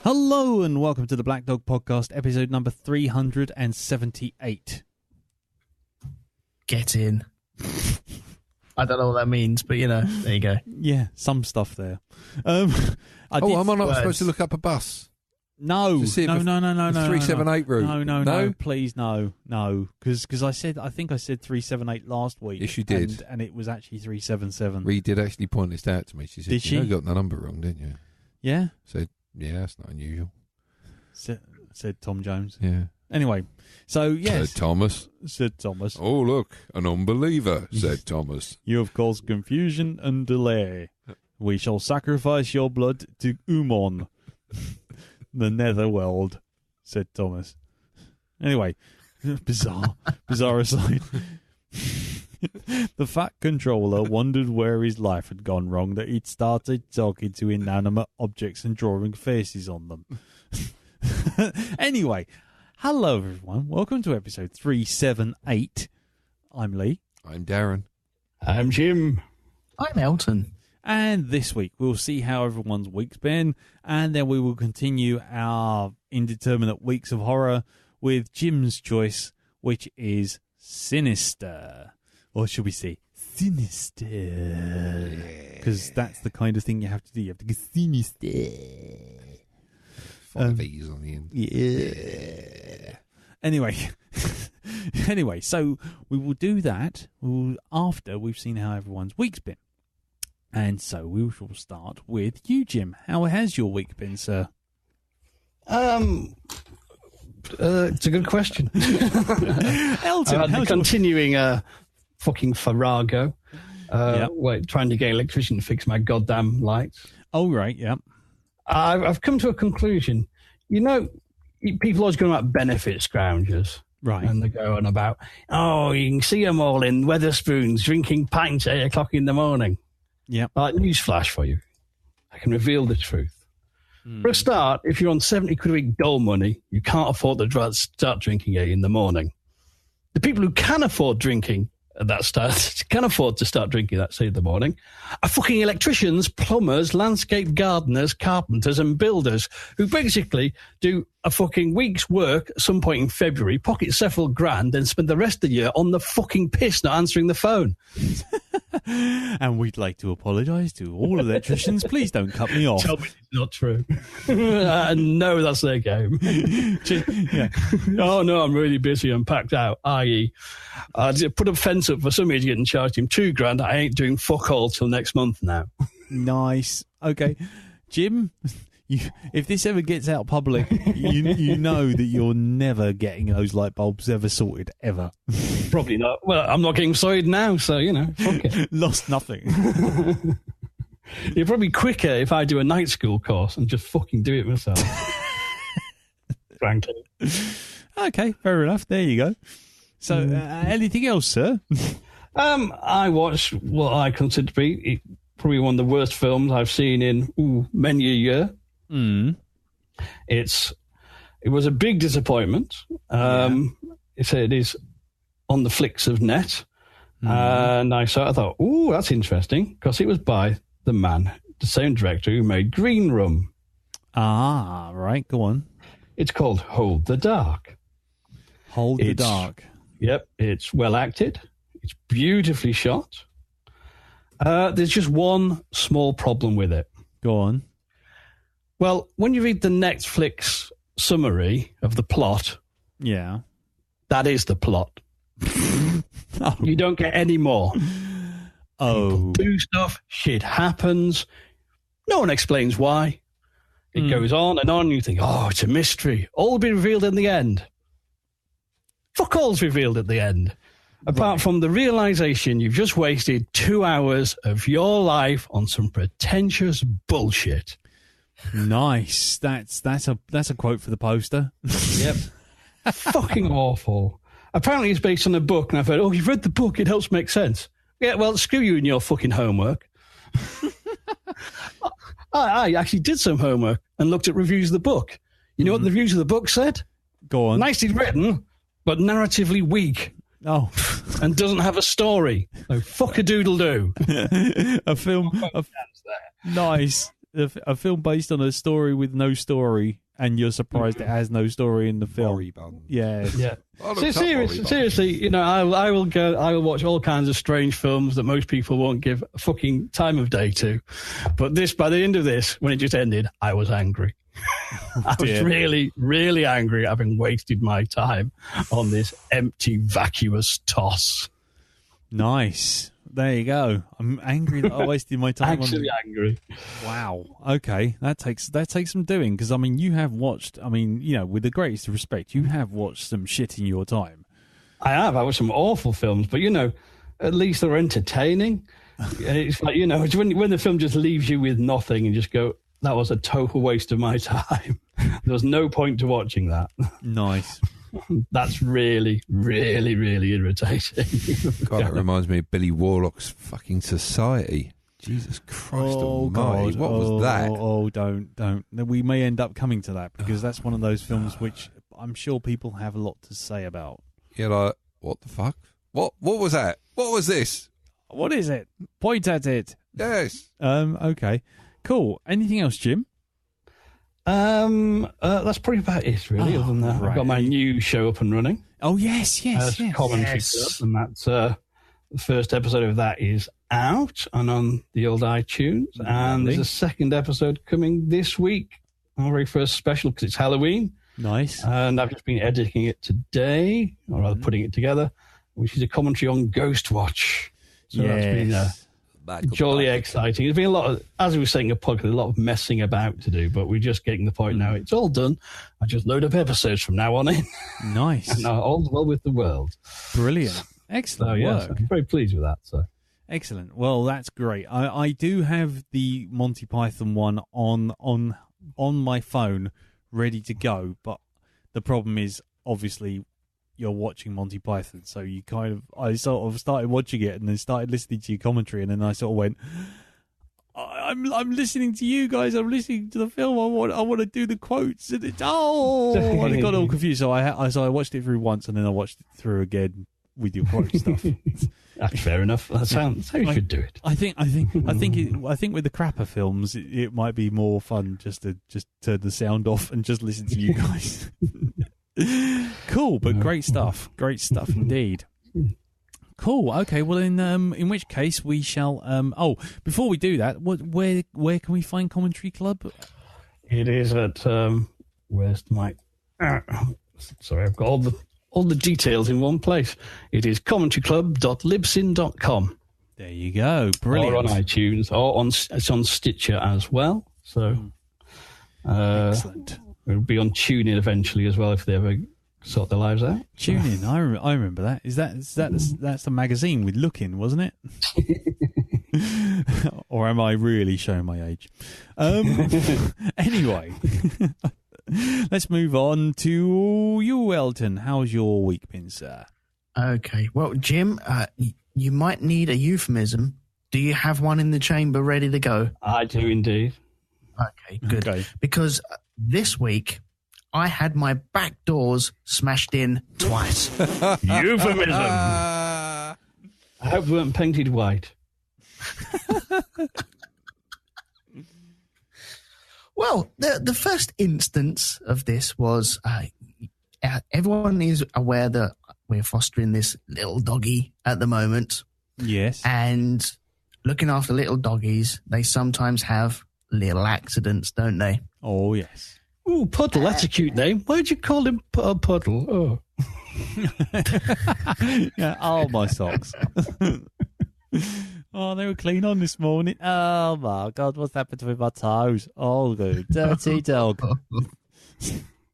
Hello and welcome to the Black Dog Podcast, episode number 378. Get in. I don't know what that means, but you know, there you go. Yeah, some stuff there. Am I not supposed to look up a bus? No, to see if no. 378 route. No, please, no. Because I think I said 378 last week. Yes, you did. And it was actually 377. Ree did actually point this out to me. She said, Did she? You got the number wrong, didn't you? Yeah? Said, yeah, that's not unusual. Said Tom Jones. Yeah. Anyway, so yes. Said Thomas. Said Thomas. Oh, look, an unbeliever, said Thomas. You have caused confusion and delay. We shall sacrifice your blood to Umon, the netherworld, said Thomas. Anyway, bizarre aside. The Fat Controller wondered where his life had gone wrong, that he'd started talking to inanimate objects and drawing faces on them. Anyway, hello everyone. Welcome to episode 378. I'm Lee. I'm Darren. I'm Jim. I'm Elton. And this week we'll see how everyone's week's been, and then we will continue our indeterminate weeks of horror with Jim's choice, which is Sinister. Or should we say Sinister? Because that's the kind of thing you have to do. You have to go Sinister. 5 E's on the end. Yeah. Anyway, so we will do that after we've seen how everyone's week's been. And so we shall start with you, Jim. How has your week been, sir? It's a good question. Elton, continuing fucking Farrago. Trying to get an electrician to fix my goddamn lights. Oh, right, yeah. I've come to a conclusion. You know, people always go about benefit scroungers. Right. And they're going about, you can see them all in Weatherspoons drinking pints at 8 o'clock in the morning. Yeah. Newsflash for you. I can reveal the truth. For a start, if you're on 70 quid a week dole money, you can't afford to start drinking 8 in the morning. The people who can afford drinking at that start, can afford to start drinking that 8 in the morning, are fucking electricians, plumbers, landscape gardeners, carpenters and builders who basically do a fucking week's work at some point in February, pocket several grand, then spend the rest of the year on the fucking piss not answering the phone. And we'd like to apologise to all electricians. Please don't cut me off. Tell me it's not true. No, that's their game. Yeah. Oh, no, I'm really busy. I'm packed out, i.e. I put a fence up for some idiot and charged him £2,000. I ain't doing fuck all till next month now. Nice. Okay. Jim, if this ever gets out public, you know that you're never getting those light bulbs ever sorted, ever. Probably not. Well, I'm not getting sorted now, so, fuck it. Lost nothing. It'd probably be quicker if I do a night school course and just fucking do it myself. Frankly. Okay, fair enough. There you go. So, anything else, sir? I watched what I consider to be probably one of the worst films I've seen in many a year. It was a big disappointment. It is on the flicks of net. And I thought, that's interesting, because it was by the same director who made Green Room. Ah, right, go on. It's called Hold the Dark. Hold the Dark. Yep, it's well acted. It's beautifully shot. There's just one small problem with it. Go on. Well, when you read the Netflix summary of the plot, yeah, that is the plot. Oh. You don't get any more. Oh. People do stuff, shit happens. No one explains why. It goes on and on. You think, it's a mystery. All will be revealed in the end. Fuck all's revealed at the end. Apart from the realization you've just wasted 2 hours of your life on some pretentious bullshit. Nice. That's a quote for the poster. Yep. Fucking awful. Apparently it's based on a book, and I thought, you've read the book, it helps make sense. Yeah, well, screw you and your fucking homework. I actually did some homework and looked at reviews of the book. You know what the reviews of the book said? Go on. Nicely written, but narratively weak. Oh. And doesn't have a story. So fuck a doodle-doo. A film. Nice. a film based on a story with no story, and you're surprised it has no story in the film. Yeah. So seriously, I will watch all kinds of strange films that most people won't give a fucking time of day to. But by the end of this, when it just ended, I was angry. I was really, really angry at having wasted my time on this empty, vacuous toss. Nice. There you go. I'm angry that I wasted my time. Actually angry. Wow. Okay. That takes some doing, because, you have watched, with the greatest respect, you have watched some shit in your time. I have. I watched some awful films, but, at least they're entertaining. It's like, it's when the film just leaves you with nothing and just go, that was a total waste of my time. There was no point to watching that. Nice. That's really, really, really irritating. God, that reminds me of Billy Warlock's fucking Society. Jesus Christ almighty. What was that? Oh, don't. We may end up coming to that, because that's one of those films which I'm sure people have a lot to say about. Yeah, like, what the fuck? What was that? What was this? What is it? Point at it. Yes. Okay. Cool. Anything else, Jim? That's probably about it, really. Other than that, I've got my new show up and running. Oh, yes. Commentary Club, and that's the first episode of that is out and on the old iTunes. And there's a second episode coming this week, our very first special, because it's Halloween. Nice. And I've just been editing it today, or rather putting it together, which is a commentary on Ghostwatch. So that's been jolly exciting. There's been a lot of, as we were saying, a podcast, a lot of messing about to do, but we're just getting the point now. It's all done. I just load up episodes from now on in. Nice. And all's well with the world. Brilliant. Excellent work. I'm very pleased with that. So excellent. Well, that's great. I do have the Monty Python one on my phone ready to go, but the problem is, obviously, you're watching Monty Python, so I sort of started watching it and then started listening to your commentary, and then I sort of went, I'm listening to you guys, I'm listening to the film, I want to do the quotes, and I got all confused, so I watched it through once, and then I watched it through again with your quote stuff. That's fair enough. That's how you should do it. I think with the crapper films, it might be more fun just to turn the sound off and just listen to you guys. Cool, but great stuff indeed. Cool. Okay, well in which case we shall. Before we do that, where can we find Commentary Club? It is at where's my? Sorry, I've got all the details in one place. It is commentaryclub.libsyn.com. There you go. Brilliant. Or on iTunes, or it's on Stitcher as well. So excellent. It'll be on TuneIn eventually as well if they ever sort their lives out. TuneIn, I remember that. That's the magazine with Lookin', wasn't it? Or am I really showing my age? Anyway, let's move on to you, Elton. How's your week been, sir? Okay. Well, Jim, you might need a euphemism. Do you have one in the chamber ready to go? I do indeed. Okay, good. Okay. Because this week, I had my back doors smashed in twice. Euphemism. I hope they weren't painted white. Well, the first instance of this was everyone is aware that we're fostering this little doggy at the moment. Yes. And looking after little doggies, they sometimes have little accidents, don't they? Oh, yes. Oh, Puddle, that's a cute name. Why'd you call him Puddle? Oh. Yeah, oh, my socks. Oh, they were clean on this morning. Oh, my God, what's happened with my toes? Oh, the dirty dog.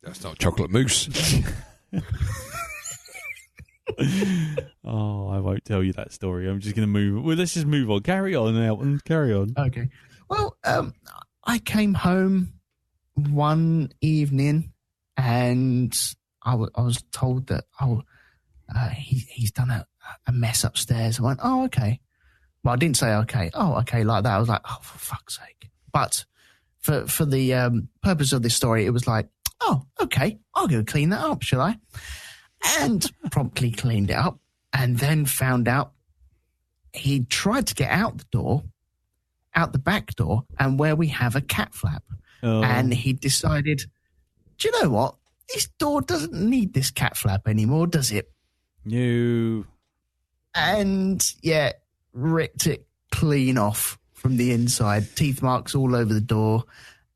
That's not chocolate mousse. Oh, I won't tell you that story. I'm just going to move. Well, let's just move on. Carry on, Elton. Carry on. Okay. Well, I came home one evening and I was told that he's done a mess upstairs. I went, oh, okay. Well, I didn't say okay. Oh, okay, like that. I was like, oh, for fuck's sake. But for the purpose of this story, it was like, oh, okay, I'll go clean that up, shall I? And promptly cleaned it up and then found out he tried to get out the door out the back door and where we have a cat flap. Oh. And he decided, do you know what? This door doesn't need this cat flap anymore, does it? No. And, yeah, ripped it clean off from the inside. Teeth marks all over the door.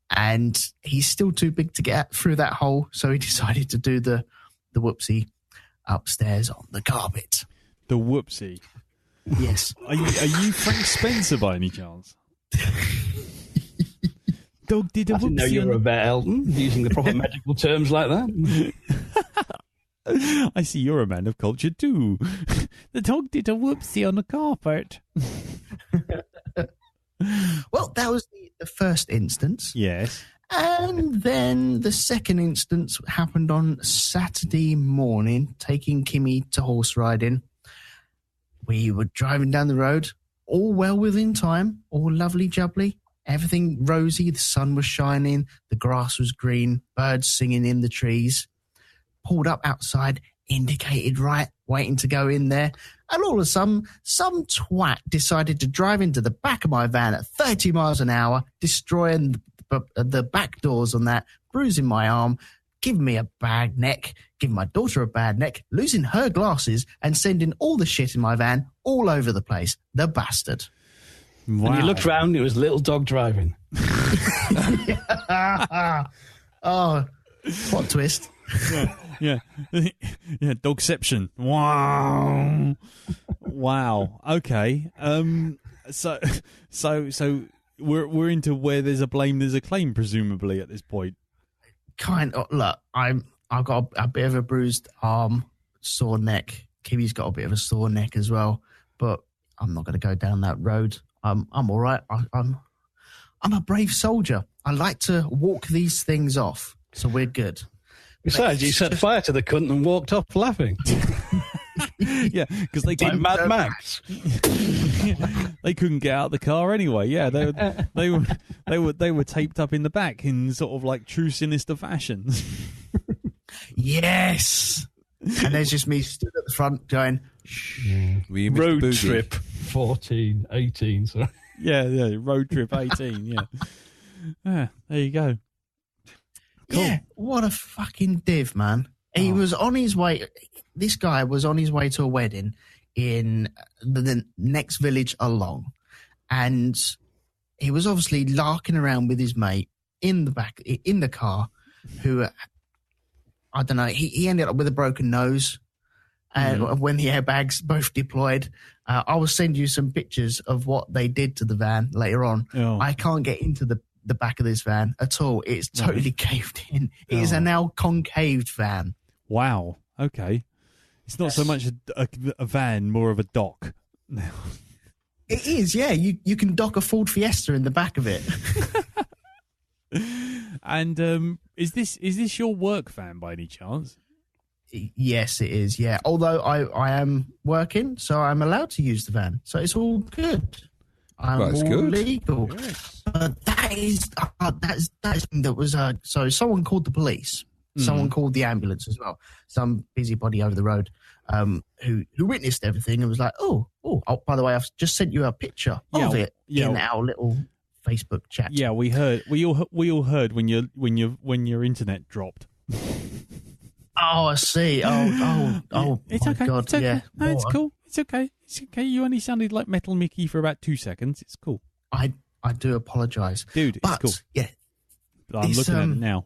And he's still too big to get through that hole, so he decided to do the whoopsie upstairs on the carpet. The whoopsie? Yes. Are you Frank Spencer by any chance? Dog did a I didn't know whoopsie you on were the... a vet, Elton, using the proper medical terms like that. I see you're a man of culture too. The dog did a whoopsie on the carpet. Well, that was the first instance. Yes. And then the second instance happened on Saturday morning, taking Kimmy to horse riding. We were driving down the road, all well within time, all lovely jubbly, everything rosy, the sun was shining, the grass was green, birds singing in the trees. Pulled up outside, indicated right, waiting to go in there. And all of a sudden, some twat decided to drive into the back of my van at 30 miles an hour, destroying the back doors on that, bruising my arm, giving me a bad neck, giving my daughter a bad neck, losing her glasses, and sending all the shit in my van all over the place. The bastard. Wow. And you looked round, it was little dog driving. Oh, what twist. Yeah. Yeah, dogception. Wow. Wow. Okay. So we're into where there's a blame, there's a claim, presumably at this point. Kind of. Look, I've got a bit of a bruised arm, sore neck. Kiwi's got a bit of a sore neck as well, but I'm not going to go down that road. I'm all right. I'm a brave soldier. I like to walk these things off, so we're good. Besides, you set fire to the cunt and walked off laughing. Yeah, because they Like couldn't. Mad Max. They couldn't get out of the car anyway. Yeah, they were taped up in the back in sort of like true Sinister fashion. Yes. And there's just me stood at the front going, Were you Mr. Road Boogie? trip 14, 18, sorry. Yeah, road trip 18. Yeah, there you go. Cool. yeah, what a fucking div, man. He was on his way. This guy was on his way to a wedding in the next village along. And he was obviously larking around with his mate in the car, who, I don't know, he ended up with a broken nose. And when the airbags both deployed, I will send you some pictures of what they did to the van later on. Oh. I can't get into the back of this van at all. It's totally caved in. It is a now concaved van. Wow. Okay. It's not so much a van, more of a dock. It is, yeah. You can dock a Ford Fiesta in the back of it. And is this your work van by any chance? Yes, it is, yeah. Although I am working, so I'm allowed to use the van. So it's all good. I'm That's all good. legal. Yes. But that was so someone called the police. Someone called the ambulance as well. Some busybody over the road who witnessed everything and was like, oh, by the way, I've just sent you a picture of it in our little Facebook chat. Yeah, we heard. We all heard when your internet dropped. Oh, I see. Oh, It's my okay. God, It's okay. yeah. No, it's Oh, cool. It's okay. It's okay. You only sounded like Metal Mickey for about 2 seconds. It's cool, I do apologise. dude. It's But, cool. yeah, I'm this, looking at it now.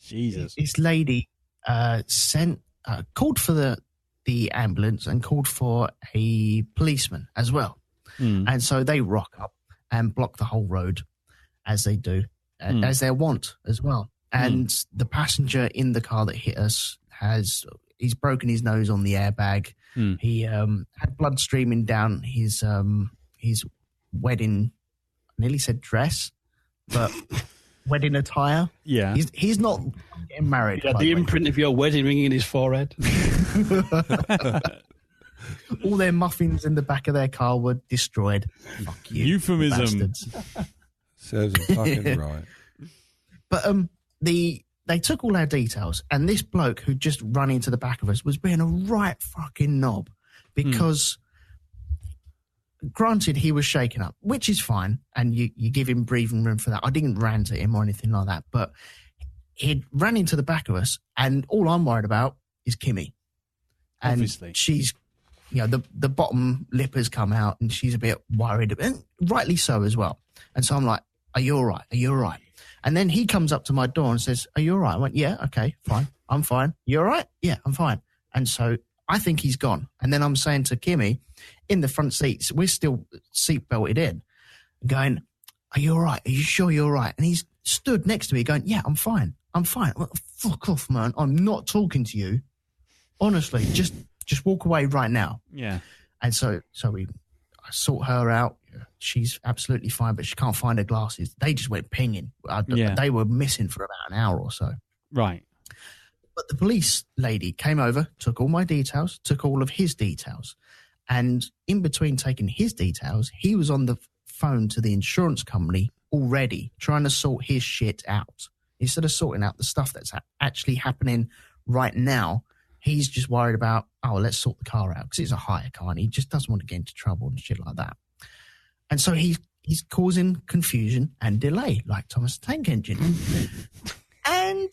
Jesus. this lady called for the ambulance and called for a policeman as well. And so they rock up and block the whole road, as they do, as their wont as well. And the passenger in the car that hit us he's broken his nose on the airbag. He had blood streaming down his wedding, I nearly said dress, but wedding attire. Yeah. He's not getting married. He had by the the way. imprint of your wedding ring in his forehead. All their muffins in the back of their car were destroyed. Fuck you, Euphemism. bastards. Serves them fucking right. But they took all our details, and this bloke who just run into the back of us was being a right fucking knob because granted, he was shaken up, which is fine, and you give him breathing room for that. I didn't rant at him or anything like that, but he ran into the back of us, and all I'm worried about is Kimmy. And Obviously. she's, the bottom lip has come out, and she's a bit worried, and rightly so as well. And so I'm like, are you all right? Are you all right? And then he comes up to my door and says, are you all right? I went, yeah, okay, fine. I'm fine. You all right? Yeah, I'm fine. And so I think he's gone. And then I'm saying to Kimmy, in the front seats, we're still seat belted in, going, are you all right? Are you sure you're all right? And he's stood next to me going, yeah, I'm fine. I'm fine. Well, fuck off, man. I'm not talking to you. Honestly, just walk away right now. Yeah. And so I sort her out. She's absolutely fine, but she can't find her glasses. They just went pinging. They were missing for about an hour or so. Right. But the police lady came over, took all my details, took all of his details. And in between taking his details, he was on the phone to the insurance company already trying to sort his shit out. Instead of sorting out the stuff that's actually happening right now, he's just worried about, let's sort the car out because it's a hire car and he just doesn't want to get into trouble and shit like that. And so he's causing confusion and delay like Thomas the Tank Engine. And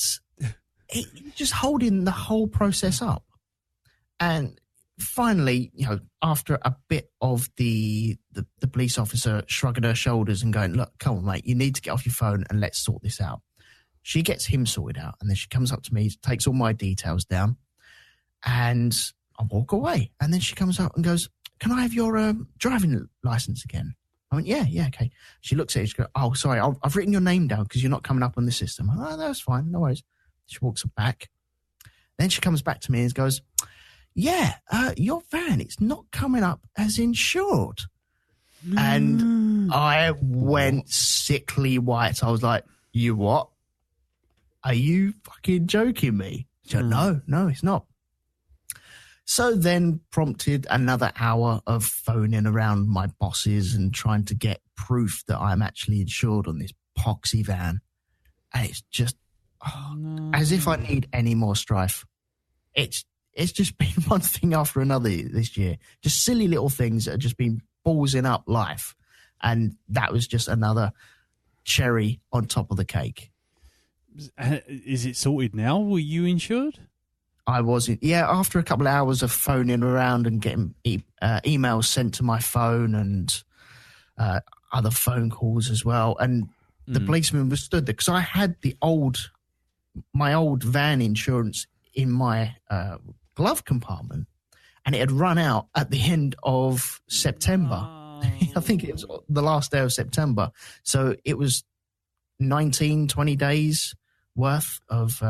he's just holding the whole process up. And finally, after a bit of the police officer shrugging her shoulders and going, look, come on, mate, you need to get off your phone and let's sort this out. She gets him sorted out. And then she comes up to me, takes all my details down, and I walk away. And then she comes out and goes, can I have your driving license again? I went, yeah, okay. She looks at it, she goes, oh, sorry, I've written your name down because you're not coming up on the system. I went, that's fine, no worries. She walks back. Then she comes back to me and goes, yeah, your van, it's not coming up as insured. And I went sickly white. I was like, you what? Are you fucking joking me? She said, no, it's not. So then prompted another hour of phoning around my bosses and trying to get proof that I'm actually insured on this poxy van. And it's just as if I need any more strife. It's just been one thing after another this year. Just silly little things that have just been ballsing up life. And that was just another cherry on top of the cake. Is it sorted now? Were you insured? I wasn't. Yeah, after a couple of hours of phoning around and getting emails sent to my phone and other phone calls as well. And the policeman was stood there because I had my old van insurance in my glove compartment, and it had run out at the end of September. I think it was the last day of September. So it was 19, 20 days worth of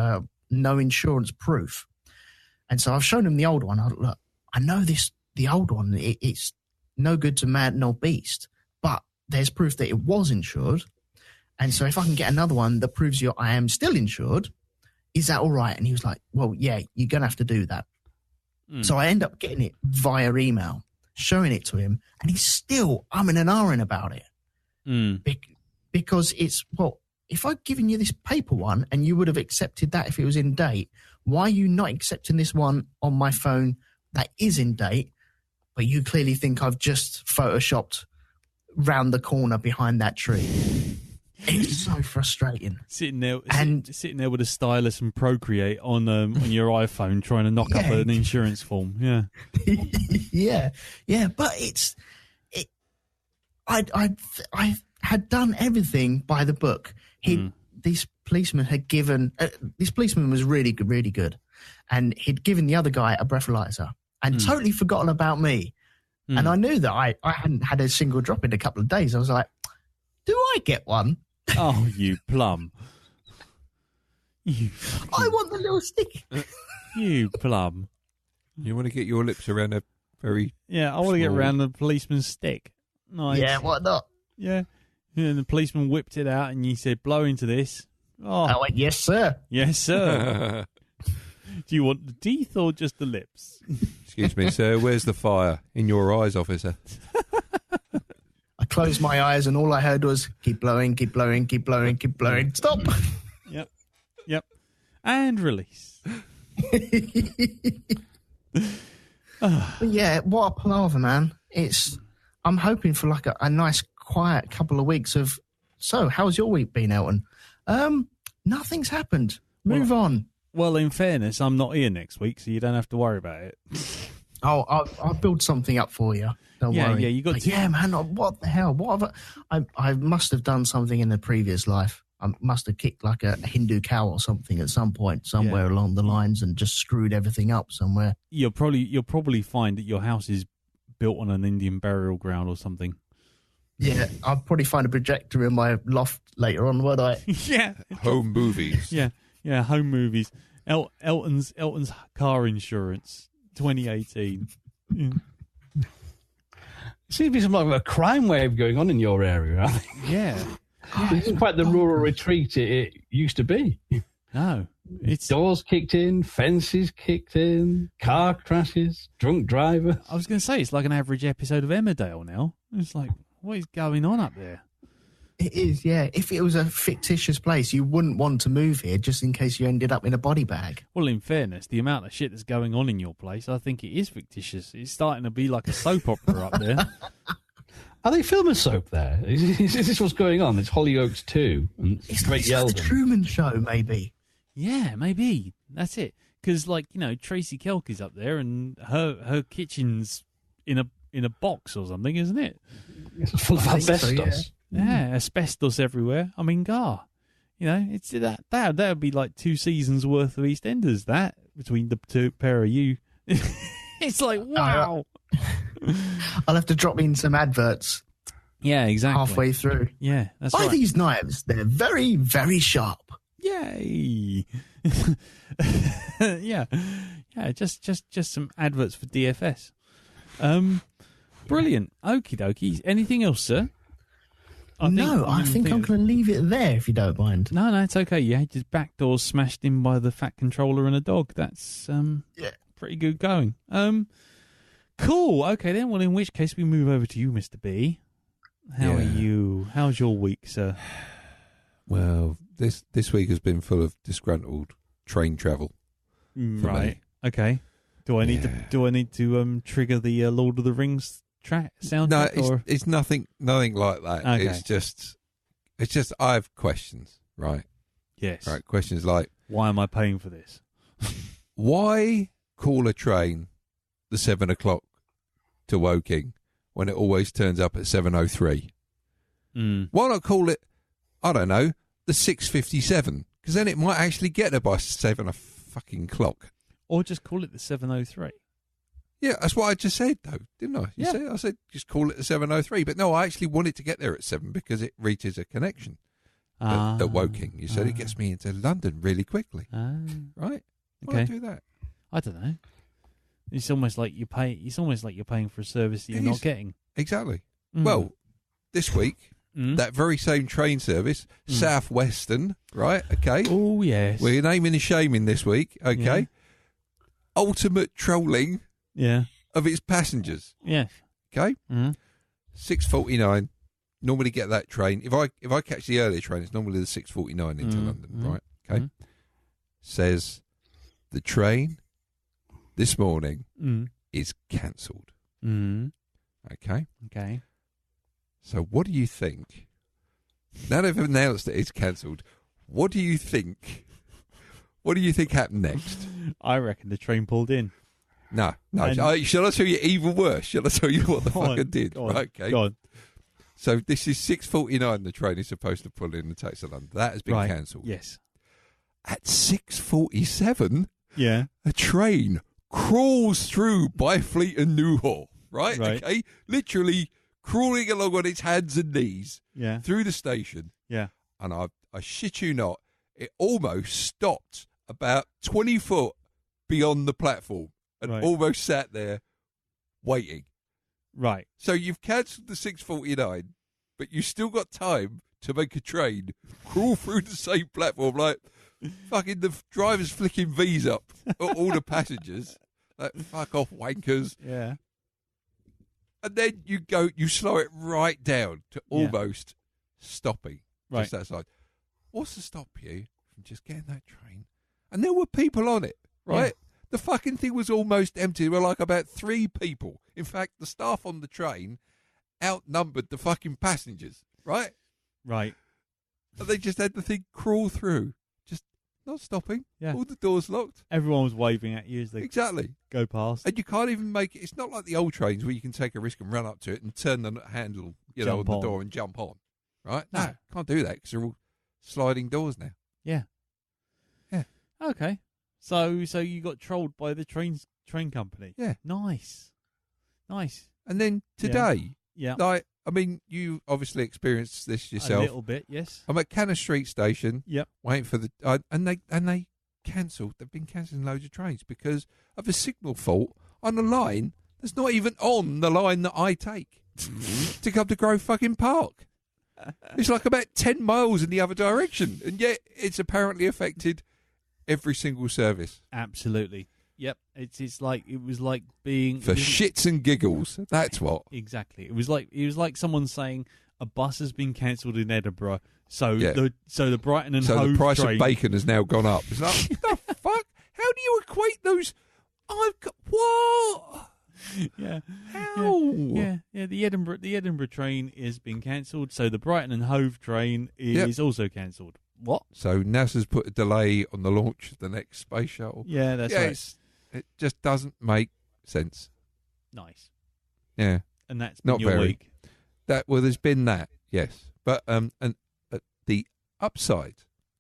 no insurance proof. And so I've shown him the old one. Look, I know the old one, it's no good to man nor beast, but there's proof that it was insured. And so if I can get another one that proves I am still insured, is that all right? And he was like, well, yeah, you're going to have to do that. So I end up getting it via email, showing it to him, and he's still umming and ahhing about it. Because it's, well, if I'd given you this paper one and you would have accepted that if it was in date, why are you not accepting this one on my phone that is in date, but you clearly think I've just photoshopped round the corner behind that tree? It's so frustrating. Sitting there with a stylus and Procreate on your iPhone, trying to knock up an insurance form. Yeah, yeah. But I had done everything by the book. This policeman was really good, and he'd given the other guy a breathalyzer and totally forgotten about me. And I knew that I hadn't had a single drop in a couple of days. I was like, do I get one? Oh, you plum. I want the little stick. You plum. You want to get your lips around a very I want to get around the policeman's stick. Nice. Yeah, why not? Yeah. And the policeman whipped it out and you said, blow into this. Oh, I went, yes, sir. Yes, sir. Do you want the teeth or just the lips? Excuse me, sir. Where's the fire? In your eyes, officer. I closed my eyes and all I heard was, keep blowing, keep blowing, keep blowing, keep blowing. Stop. Yep. And release. But yeah, what a palaver, man. I'm hoping for like a nice, quiet couple of weeks of. So, how's your week been, Elton? Nothing's happened. Move on. Well, in fairness, I'm not here next week, so you don't have to worry about it. Oh, I'll build something up for you. Don't worry. Yeah, you got to. Yeah, man. What the hell? What have I must have done something in a previous life. I must have kicked like a Hindu cow or something at some point, somewhere along the lines, and just screwed everything up somewhere. You'll probably find that your house is built on an Indian burial ground or something. Yeah, I'll probably find a projector in my loft later on, won't I? Yeah. Home movies. Yeah, home movies. Elton's car insurance, 2018. Yeah. Seems to be some like a crime wave going on in your area, I think. Yeah. It's quite the rural retreat it used to be. No. It's doors kicked in, fences kicked in, car crashes, drunk drivers. I was going to say, it's like an average episode of Emmerdale now. It's like, what is going on up there? It is, yeah. If it was a fictitious place, you wouldn't want to move here just in case you ended up in a body bag. Well, in fairness, the amount of shit that's going on in your place, I think it is fictitious. It's starting to be like a soap opera up there. Are they filming soap there? Is this what's going on? It's Hollyoaks 2 and It's Great like Yeldon. the Truman Show, maybe. Yeah, maybe. That's it. Because, like, you know, Tracy Kelky's up there and her kitchen's in a box or something, isn't it? It's full of asbestos. So, yeah. Yeah, asbestos everywhere. I mean, you know, it's that would be like 2 seasons worth of EastEnders. That between the two pair of you, it's like wow. I'll have to drop in some adverts. Yeah, exactly. Halfway through. Yeah, that's Buy right. these knives; they're very, very sharp. Yay! yeah, just some adverts for DFS. Brilliant. Okie dokie. Anything else, sir? I think I'm going to leave it there if you don't mind. No, it's okay. You had your back doors smashed in by the fat controller and a dog. That's pretty good going. Cool. Okay then. Well, in which case we move over to you, Mr. B. How are you? How's your week, sir? Well, this week has been full of disgruntled train travel. Right. Okay. Do I need to trigger the Lord of the Rings soundtrack? No, it's nothing like that. Okay. It's just I have questions, right? Yes. Right. Questions like, why am I paying for this? why call a train the 7 o'clock to Woking when it always turns up at 7:03? Why not call it, I don't know, the 6:57? Because then it might actually get there by 7 o'clock. Or just call it the 7:03. Yeah, that's what I just said, though, didn't I? You see, I said just call it the 7:03, but no, I actually wanted to get there at 7 because it reaches a connection at Woking. You said it gets me into London really quickly, right? Why Okay. do that? I don't know. It's almost like you pay. It's almost like you're paying for a service that you're not getting. Exactly. Well, this week, that very same train service, South Western, right? Okay. Oh yes. We're naming and shaming this week. Okay. Yeah. Ultimate trolling. Yeah. Of its passengers. Yes. Okay. 6:49. Normally get that train. If I catch the earlier train, it's normally the 6:49 into London. Right. Okay. Says the train this morning is cancelled. Okay. Okay. So what do you think? Now they've announced that it's cancelled. What do you think? What do you think happened next? I reckon the train pulled in. No. Shall I tell you even worse? Shall I tell you what the fuck it did? Right, okay. Go on. So this is 6:49. The train is supposed to pull in and take to London. That has been cancelled. Yes. At 6:47, Yeah. a train crawls through Byfleet and Newhall. Right. Okay. Literally crawling along on its hands and knees. Yeah. Through the station. Yeah. And I shit you not, it almost stopped about 20 foot beyond the platform and almost sat there waiting. Right. So you've cancelled the 6:49, but you still got time to make a train crawl through the same platform, like fucking the drivers flicking V's up at all the passengers. Like, fuck off, wankers. Yeah. And then you slow it right down to almost stopping just outside. What's to stop you from just getting that train? And there were people on it, right? Yeah. The fucking thing was almost empty. There were like about 3 people. In fact, the staff on the train outnumbered the fucking passengers, right? Right. And they just had the thing crawl through, just not stopping. Yeah. All the doors locked. Everyone was waving at you as they Exactly. go past. And you can't even make it. It's not like the old trains where you can take a risk and run up to it and turn the handle, on the door and jump on. Right? No, can't do that because they're all sliding doors now. Yeah. Yeah. Okay. So you got trolled by the train company. Yeah. Nice. And then today, Yeah. like, I mean, you obviously experienced this yourself. A little bit, yes. I'm at Cannon Street Station. Yep. Waiting for the and they cancelled. They've been cancelling loads of trains because of a signal fault on a line that's not even on the line that I take to come to Grove fucking Park. It's like about 10 miles in the other direction, and yet it's apparently affected every single service. Absolutely. Yep. It was like being For shits and giggles. That's what. Exactly. It was like someone saying a bus has been cancelled in Edinburgh, so Yeah. the Brighton and Hove So the price train, of bacon has now gone up. It's like, what the fuck? How do you equate those? I've got what? Yeah. How? Yeah. The Edinburgh train is being cancelled, so the Brighton and Hove train is also cancelled. What? So NASA's put a delay on the launch of the next space shuttle. Yeah, that's right. It just doesn't make sense. Nice. Yeah. And that's been Not your very. week. There's been that, yes. But and the upside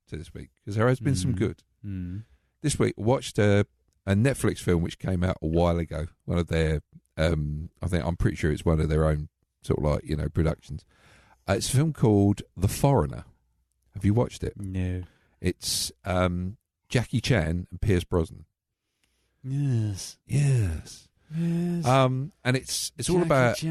to this week, because there has been some good. Mm. This week, I watched a Netflix film which came out a while ago. One of their, I'm pretty sure it's one of their own sort of like, productions. It's a film called The Foreigner. Have you watched it? No. It's Jackie Chan and Pierce Brosnan. Yes. And it's all about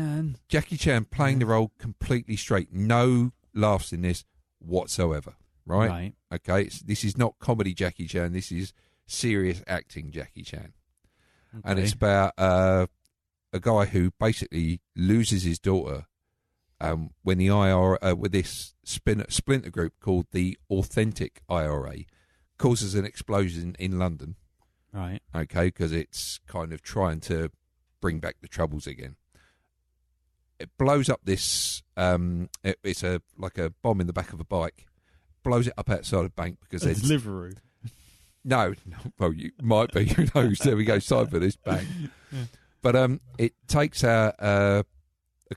Jackie Chan playing the role completely straight. No laughs in this whatsoever. Right. Okay. This is not comedy Jackie Chan. This is serious acting Jackie Chan. Okay. And it's about a guy who basically loses his daughter when the IRA, with this splinter group called the Authentic IRA, causes an explosion in London. Right. Okay, because it's kind of trying to bring back the Troubles again. It blows up this. It's like a bomb in the back of a bike. Blows it up outside a bank because it's Deliveroo. No, well, you might be. Who knows? There we go. Side for this bang. Yeah. But it takes out a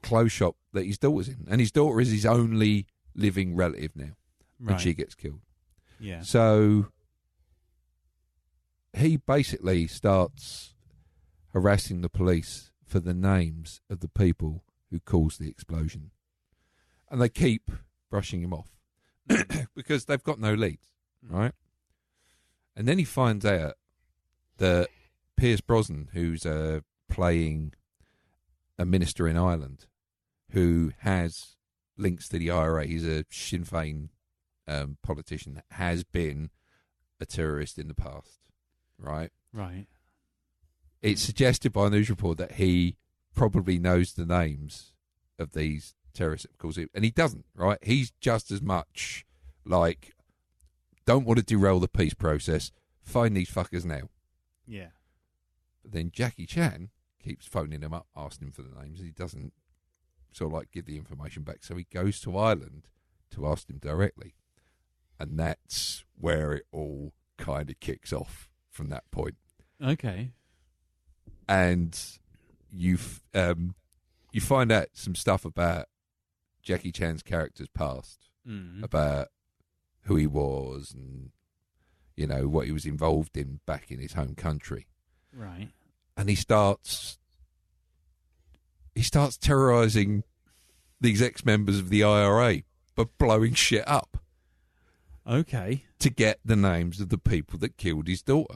clothes shop that his daughter's in, and his daughter is his only living relative now, and she gets killed. Yeah. So he basically starts harassing the police for the names of the people who caused the explosion, and they keep brushing him off because they've got no leads, right? And then he finds out that Pierce Brosnan, who's playing a minister in Ireland, who has links to the IRA, he's a Sinn Féin politician that has been a terrorist in the past, right? Right. It's suggested by a news report that he probably knows the names of these terrorists, of course, and he doesn't, right? He's just as much like, don't want to derail the peace process, find these fuckers now. Yeah. But then Jackie Chan keeps phoning him up, asking him for the names, and he doesn't sort of like give the information back. So he goes to Ireland to ask him directly. And that's where it all kind of kicks off from that point. Okay. And you find out some stuff about Jackie Chan's character's past, about who he was and, what he was involved in back in his home country. Right. And he starts terrorising these ex-members of the IRA by blowing shit up. Okay. To get the names of the people that killed his daughter.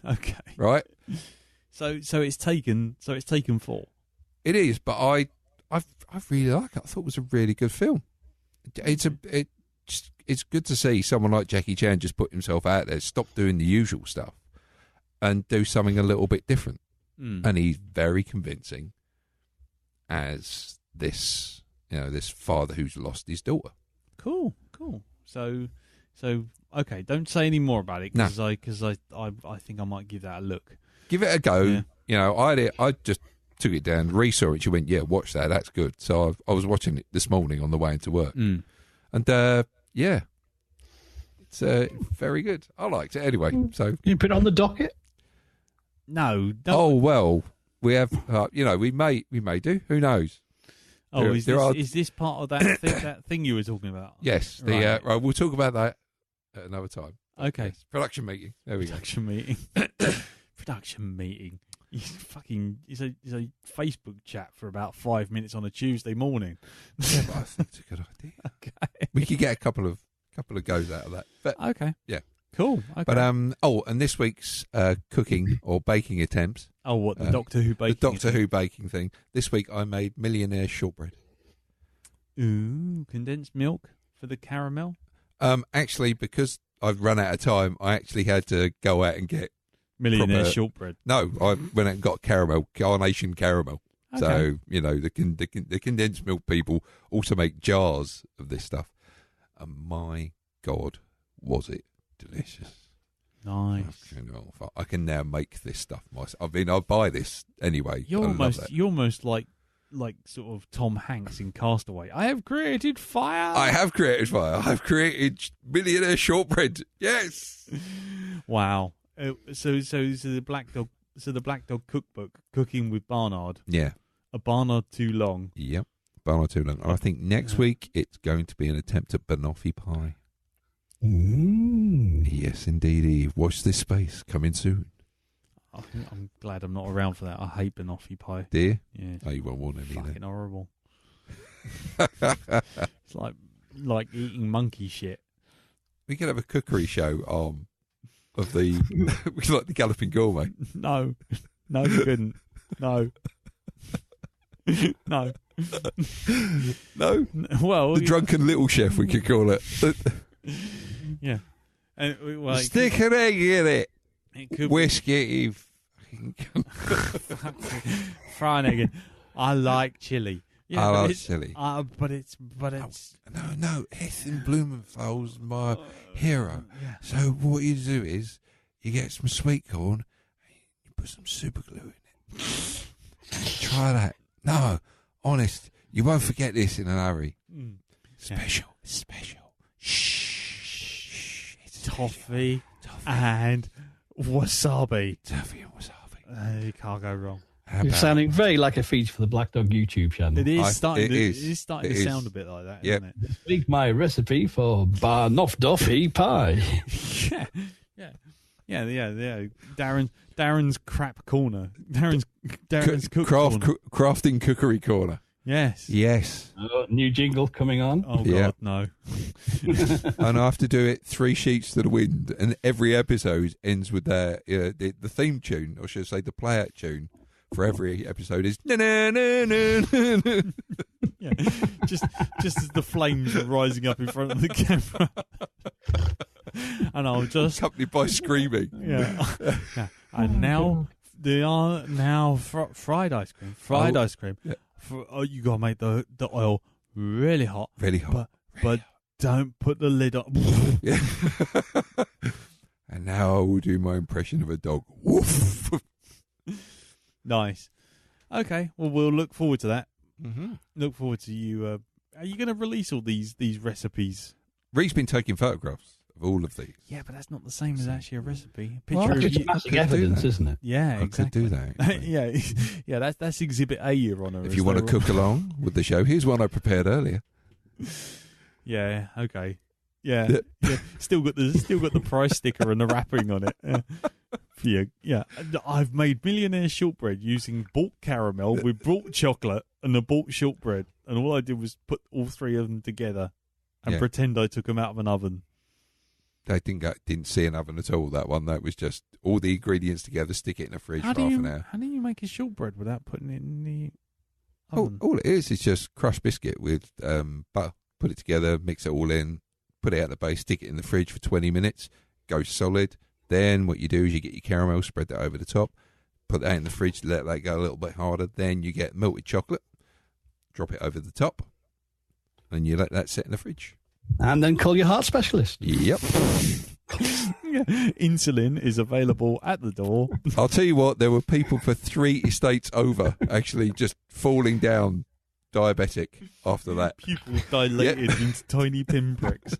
Okay. Right? So it's taken full. It is, but I really like it. I thought it was a really good film. It's good to see someone like Jackie Chan just put himself out there, stop doing the usual stuff, and do something a little bit different. And he's very convincing as this father who's lost his daughter. Cool. So okay, don't say any more about it because No. I think I might give that a look. Give it a go. Yeah. I just took it down, resaw it. She went, "Yeah, watch that. That's good." So I was watching it this morning on the way into work, and yeah, it's very good. I liked it anyway. So You put it on the docket? No. oh well, we have. We may do. Who knows? Oh, There is this part of that thing you were talking about? Yes. Right. Right. We'll talk about that at another time. Okay. Yes, production meeting. There we go. Production meeting. Production meeting. It's a Facebook chat for about 5 minutes on a Tuesday morning. Yeah, but I think it's a good idea. Okay. We could get a couple of goes out of that. But Okay. yeah. Cool. Okay. But and this week's cooking or baking attempts. oh, what the Doctor Who baking? The Doctor Who baking thing. This week I made millionaire shortbread. Ooh, condensed milk for the caramel. Actually, because I've run out of time, I actually had to go out and get Millionaire proper- shortbread. No, I went out and got carnation caramel. Okay. So the condensed milk people also make jars of this stuff, and my God, was it delicious! Nice. I can now make this stuff myself. I mean, I'll buy this anyway. You're I love that. almost like sort of Tom Hanks in Castaway. I have created fire. I have created fire. I've created millionaire shortbread. Yes. Wow. So the Black Dog Cookbook, cooking with Barnard. Yeah. A Barnard too long. Yep. Barnard too long. I think next week it's going to be an attempt at banoffee pie. Yes, indeed. Watch this space. Coming soon. I'm glad I'm not around for that. I hate banoffee pie. Dear? Yeah. Oh, you won't want any Fucking then. horrible. It's like eating monkey shit. We could have a cookery show of the like the Galloping Gourmet. No, you couldn't. No. No. No? Well, The Drunken Little Chef, we could call it. yeah. And, well, Stick an egg in it. it could Whiskey. fry an egg in. I like chili. Yeah, I but like it's- chili. but it's No, Ethan Blumenthal's my hero. yeah. So what you do is you get some sweet corn, you put some super glue in it. Try that. No, honest, you won't forget this in a hurry. Special. Shh. It's Toffee and wasabi. Toffee and wasabi. You can't go wrong. How You're about- sounding very like a feature for the Black Dog YouTube channel. It is starting. it It is. is starting It to is. sound a bit like that, Yep. isn't it? This week, my recipe for Barnoff pie. Yeah. Darren's crap corner. Darren's cook corner. crafting cookery corner. Yes. Yes. New jingle coming on. Oh God, Yeah. no. And I have to do it 3 sheets to the wind, and every episode ends with the theme tune, or should I say the play-out tune for every episode is na na na na na. Yeah. just as the flames are rising up in front of the camera, and I'll just accompanied by screaming. yeah. And now they are fried ice cream. Ice cream. Yeah. You gotta make the oil really hot. Really hot. But don't put the lid on. Yeah. And now I will do my impression of a dog. Woof. Nice. Okay. Well, we'll look forward to that. Mm-hmm. Look forward to you. Are you going to release all these recipes? Ree's been taking photographs of all of these. Yeah, but that's not the same as actually a recipe. Well, Picture of It's you. classic could do evidence, that. isn't it? Yeah, I exactly. could do that. actually. Yeah. That's Exhibit A, Your Honour. If you want to cook along with the show, here's one I prepared earlier. Yeah. Okay. Yeah. Still got the price sticker and the wrapping on it. Yeah. I've made millionaire shortbread using bulk caramel with bulk chocolate and the bulk shortbread, and all I did was put all 3 of them together and Yeah. pretend I took them out of an oven. They didn't see an oven at all. That one, that was just all the ingredients together. Stick it in the fridge for half an hour. How do you make a shortbread without putting it in the oven? All it is just crushed biscuit with butter. Put it together, mix it all in, put it out the base, stick it in the fridge for 20 minutes, goes solid. Then what you do is you get your caramel, spread that over the top, put that in the fridge, let that go a little bit harder. Then you get melted chocolate, drop it over the top, and you let that sit in the fridge. And then call your heart specialist. Yep. Insulin is available at the door. I'll tell you what, there were people for 3 estates over actually just falling down diabetic after that. Pupils dilated into tiny pinpricks.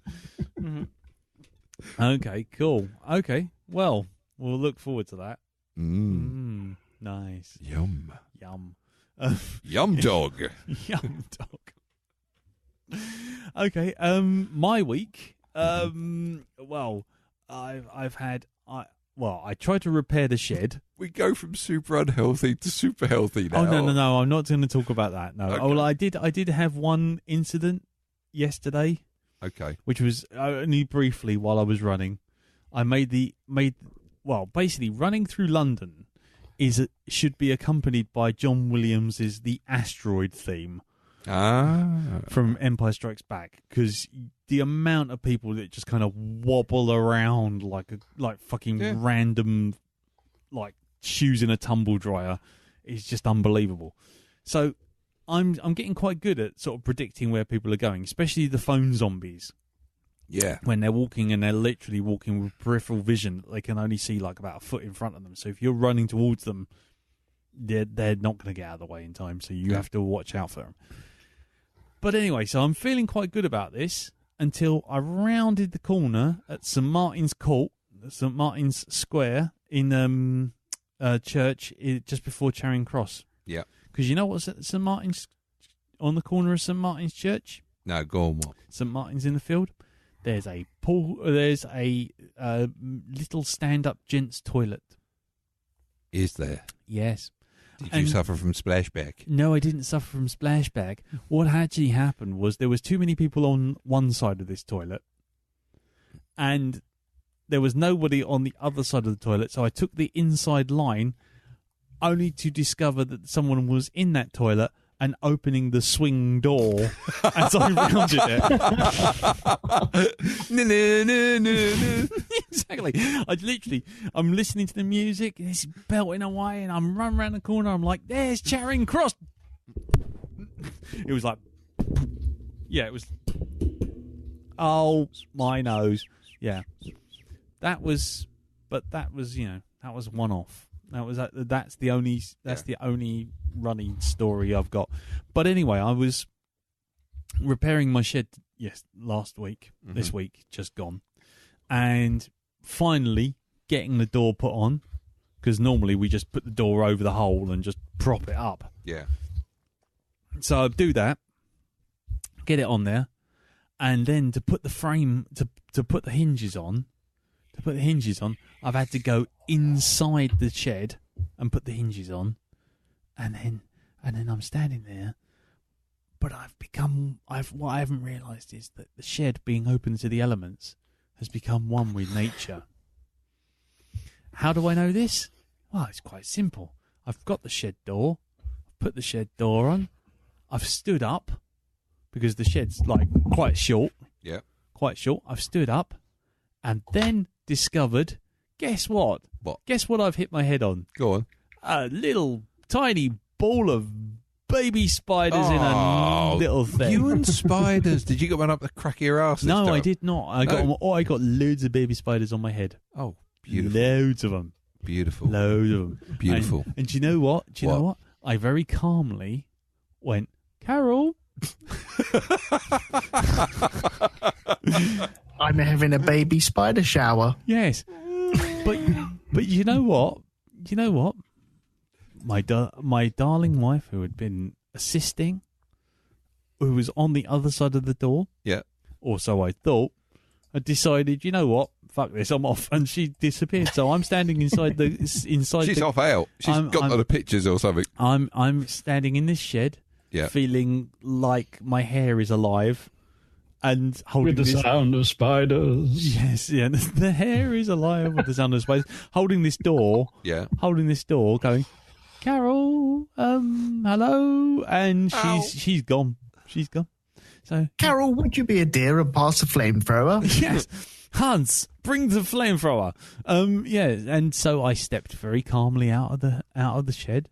Okay, cool. Okay, well, we'll look forward to that. Nice. Yum. Yum. Yum dog. Yum dog. Okay, my week. Well, I tried to repair the shed. We go from super unhealthy to super healthy now. Oh no! I'm not going to talk about that. No. Okay. Oh, well, I did have one incident yesterday. Okay. Which was only briefly while I was running. I basically running through London should be accompanied by John Williams' The Asteroid theme from Empire Strikes Back, because the amount of people that just kind of wobble around like fucking random like shoes in a tumble dryer is just unbelievable. So I'm getting quite good at sort of predicting where people are going, especially the phone zombies. Yeah. When they're walking and they're literally walking with peripheral vision, they can only see like about a foot in front of them. So if you're running towards them, they're not going to get out of the way in time. So you have to watch out for them. But anyway, so I'm feeling quite good about this until I rounded the corner at St. Martin's Court, St. Martin's Square in church just before Charing Cross. Yeah. Because you know what's at St. Martin's, on the corner of St. Martin's Church? No, go on, what? St. Martin's in the Field. There's a pool. There's a little stand-up gents' toilet. Is there? Yes. Did you suffer from splashback? No, I didn't suffer from splashback. What actually happened was there was too many people on one side of this toilet, and there was nobody on the other side of the toilet. So I took the inside line, only to discover that someone was in that toilet and opening the swing door as I rounded it. Exactly. I'm listening to the music, and it's belting away, and I'm running around the corner. I'm like, there's Charing Cross. It was like, yeah, it was. Oh, my nose. Yeah. That was that was one off. That's the only running story I've got. But anyway, I was repairing my shed last week, this week just gone, and finally getting the door put on, because normally we just put the door over the hole and just prop it up. Yeah. So I do that, get it on there, and then to put the frame to put the hinges on. I've had to go inside the shed and put the hinges on, and then I'm standing there. But what I haven't realised is that the shed, being open to the elements, has become one with nature. How do I know this? Well, it's quite simple. I've got the shed door. I've put the shed door on. I've stood up, because the shed's like quite short. Yeah. Quite short. I've stood up, and then discovered, guess what? What? Guess what I've hit my head on? Go on. A little tiny ball of baby spiders in a little thing. You and spiders. Did you get one up the crack of your ass? No, I did not. I got loads of baby spiders on my head. Oh, beautiful. Loads of them. Beautiful. Loads of them. Beautiful. And do you know what? You know what? I very calmly went, Carol. I'm having a baby spider shower. Yes. But you know what? My darling wife, who had been assisting, who was on the other side of the door, or so I thought, had decided, you know what? Fuck this, I'm off, and she disappeared. So I'm standing inside. She's off out. She's got other pictures or something. I'm standing in this shed, feeling like my hair is alive, and holding with the sound of spiders. Yes, yeah, the hair is alive with the sound of spiders. Holding this door, going, Carol, hello, and she's gone. She's gone. So, Carol, would you be a dear and pass a flamethrower? Yes, Hans, bring the flamethrower. And so I stepped very calmly out of the shed,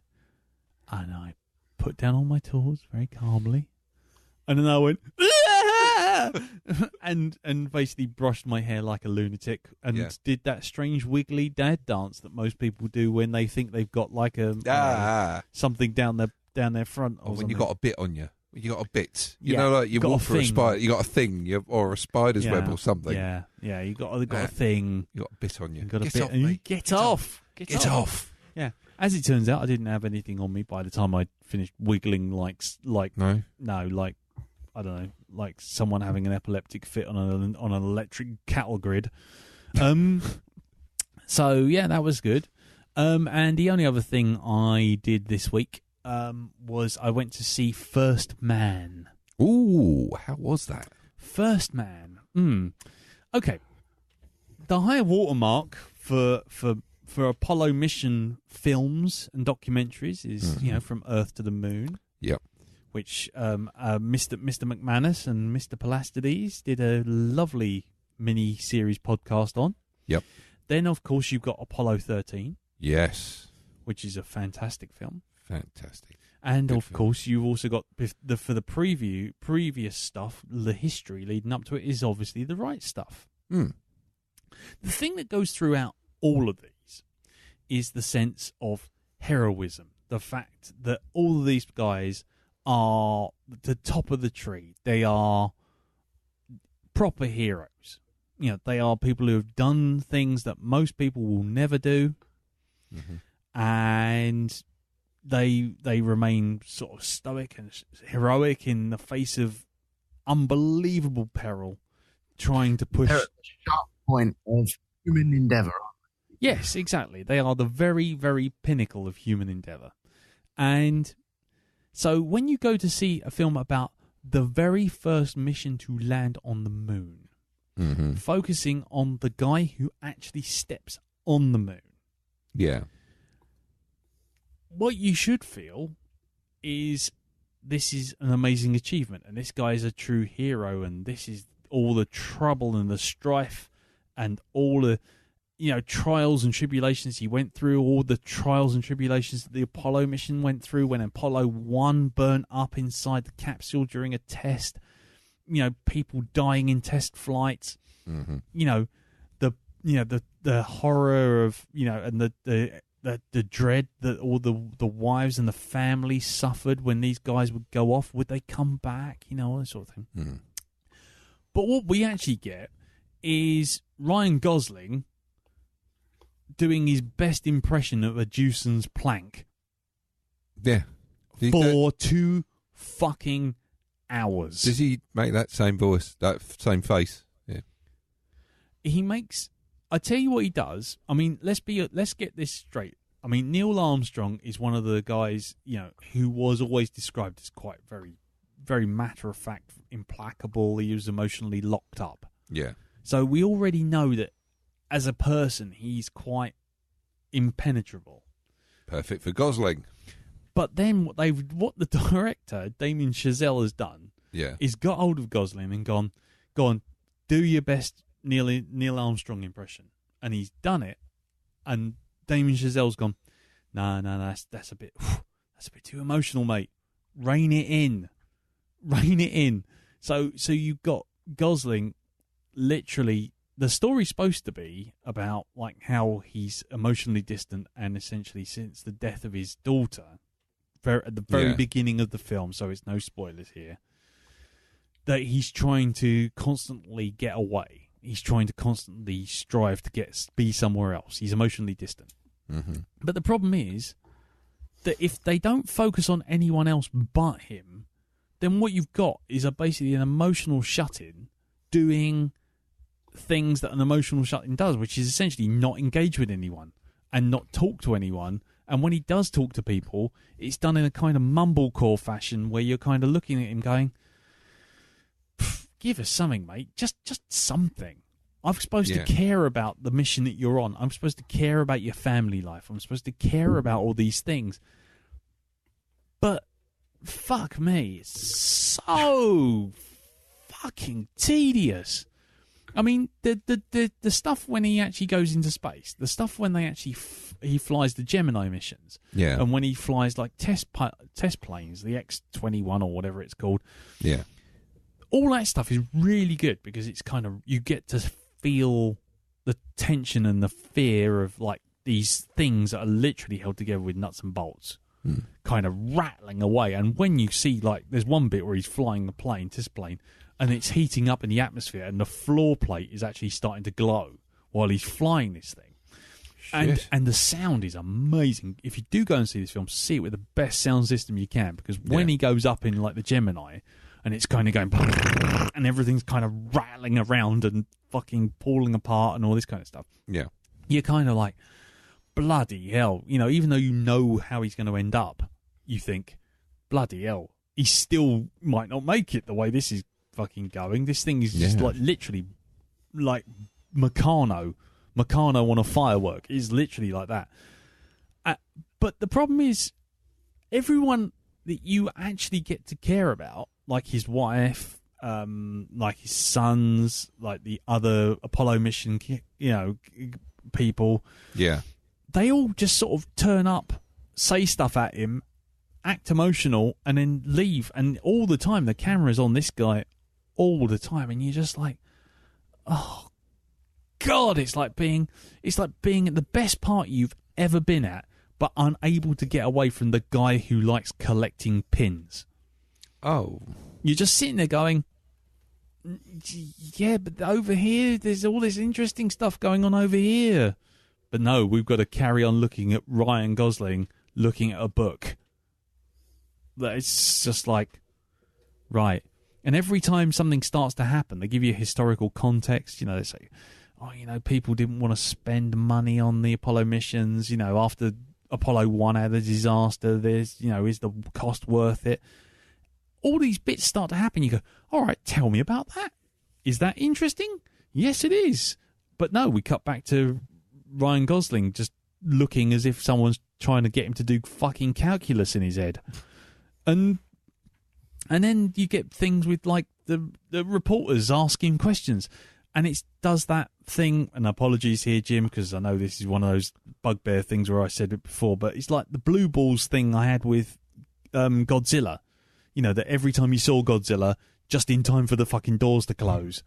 and I put down all my tools very calmly, and then I went, and basically brushed my hair like a lunatic and did that strange wiggly dad dance that most people do when they think they've got like a something down their front. Or when you got a bit on you. You got a bit. You Yeah, know, like you got walk a for a thing. spider. You got a thing, or a spider's web or something. Yeah, you got a thing. You got a bit on you. You got a Get bit. off, and you mate. get off. Get off. Yeah. As it turns out, I didn't have anything on me by the time I finished wiggling like No. like I don't know, like someone having an epileptic fit on an electric cattle grid. So yeah, that was good. And the only other thing I did this week was I went to see First Man. Ooh, how was that? First Man. Okay. The high watermark for Apollo mission films and documentaries is From Earth to the Moon. Yep. Which Mr. McManus and Mr. Palastides did a lovely mini series podcast on. Yep. Then of course you've got Apollo 13. Yes. Which is a fantastic film. Fantastic. And Good of film. course, you've also got for the previous stuff, the history leading up to it is obviously the right stuff. Mm. The thing that goes throughout all of these is the sense of heroism. The fact that all of these guys are the top of the tree. They are proper heroes. You know, they are people who have done things that most people will never do. Mm-hmm. And they remain sort of stoic and heroic in the face of unbelievable peril, trying to push. They're at the sharp point of human endeavour. Yes, exactly. They are the very, very pinnacle of human endeavour. And so when you go to see a film about the very first mission to land on the moon, focusing on the guy who actually steps on the moon, what you should feel is this is an amazing achievement, and this guy is a true hero, and this is all the trouble and the strife and all the trials and tribulations he went through, all the trials and tribulations that the Apollo mission went through when Apollo 1 burnt up inside the capsule during a test, people dying in test flights, the horror of, and the dread that all the wives and the family suffered when these guys would go off. Would they come back? All that sort of thing. Mm. But what we actually get is Ryan Gosling doing his best impression of a Jewson's plank. Yeah. For 2 fucking hours. Does he make that same voice, that same face? Yeah. He makes... I tell you what he does. I mean, let's get this straight. I mean, Neil Armstrong is one of the guys, who was always described as quite very, very matter-of-fact, implacable. He was emotionally locked up. Yeah. So we already know that as a person, he's quite impenetrable. Perfect for Gosling. But then what the director, Damien Chazelle, has done is got hold of Gosling and gone, do your best Neil Armstrong impression. And he's done it, and Damien Chazelle's gone, no, that's a bit too emotional, mate. Rein it in. So you've got Gosling literally. The story's supposed to be about like how he's emotionally distant, and essentially since the death of his daughter, at the very beginning of the film, so it's no spoilers here, that he's trying to constantly get away. He's trying to constantly strive to be somewhere else. He's emotionally distant. Mm-hmm. But the problem is that if they don't focus on anyone else but him, then what you've got is basically an emotional shut-in doing things that an emotional shut-in does, which is essentially not engage with anyone and not talk to anyone. And when he does talk to people, it's done in a kind of mumblecore fashion where you're kind of looking at him going, give us something, mate. Just something. I'm supposed to care about the mission that you're on. I'm supposed to care about your family life. I'm supposed to care about all these things. But fuck me, it's so fucking tedious. I mean, the stuff when he actually goes into space, the stuff when they actually he flies the Gemini missions, and when he flies like test planes, the X-21 or whatever it's called, all that stuff is really good because it's kind of, you get to feel the tension and the fear of like these things that are literally held together with nuts and bolts, kind of rattling away. And when you see, like, there's one bit where he's flying the plane, test plane, and it's heating up in the atmosphere, and the floor plate is actually starting to glow while he's flying this thing. And the sound is amazing. If you do go and see this film, see it with the best sound system you can, because when he goes up in like the Gemini, and it's kind of going, and everything's kind of rattling around and fucking falling apart and all this kind of stuff. Yeah, you're kind of like, bloody hell, you know, even though you know how he's going to end up, you think, bloody hell, he still might not make it the way this is fucking going. This thing is just like literally like Meccano on a firework. It's literally like that. But the problem is, everyone that you actually get to care about, like his wife, like his sons, like the other Apollo mission, you know, people. Yeah. They all just sort of turn up, say stuff at him, act emotional, and then leave. And all the time, the camera's on this guy all the time. And you're just like, oh, God, it's like being at the best party you've ever been at, but unable to get away from the guy who likes collecting pins. Oh. You're just sitting there going, yeah, but over here, there's all this interesting stuff going on over here. But no, we've got to carry on looking at Ryan Gosling looking at a book. It's just like, right. And every time something starts to happen, they give you historical context. You know, they say, oh, you know, people didn't want to spend money on the Apollo missions. You know, after Apollo 1 had a disaster, there's, you know, is the cost worth it? All these bits start to happen. You go, all right, tell me about that. Is that interesting? Yes, it is. But no, we cut back to Ryan Gosling just looking as if someone's trying to get him to do fucking calculus in his head. And then you get things with like the reporters asking questions. And it does that thing, and apologies here, Jim, because I know this is one of those bugbear things where I said it before, but it's like the blue balls thing I had with Godzilla. You know, that every time you saw Godzilla, just in time for the fucking doors to close.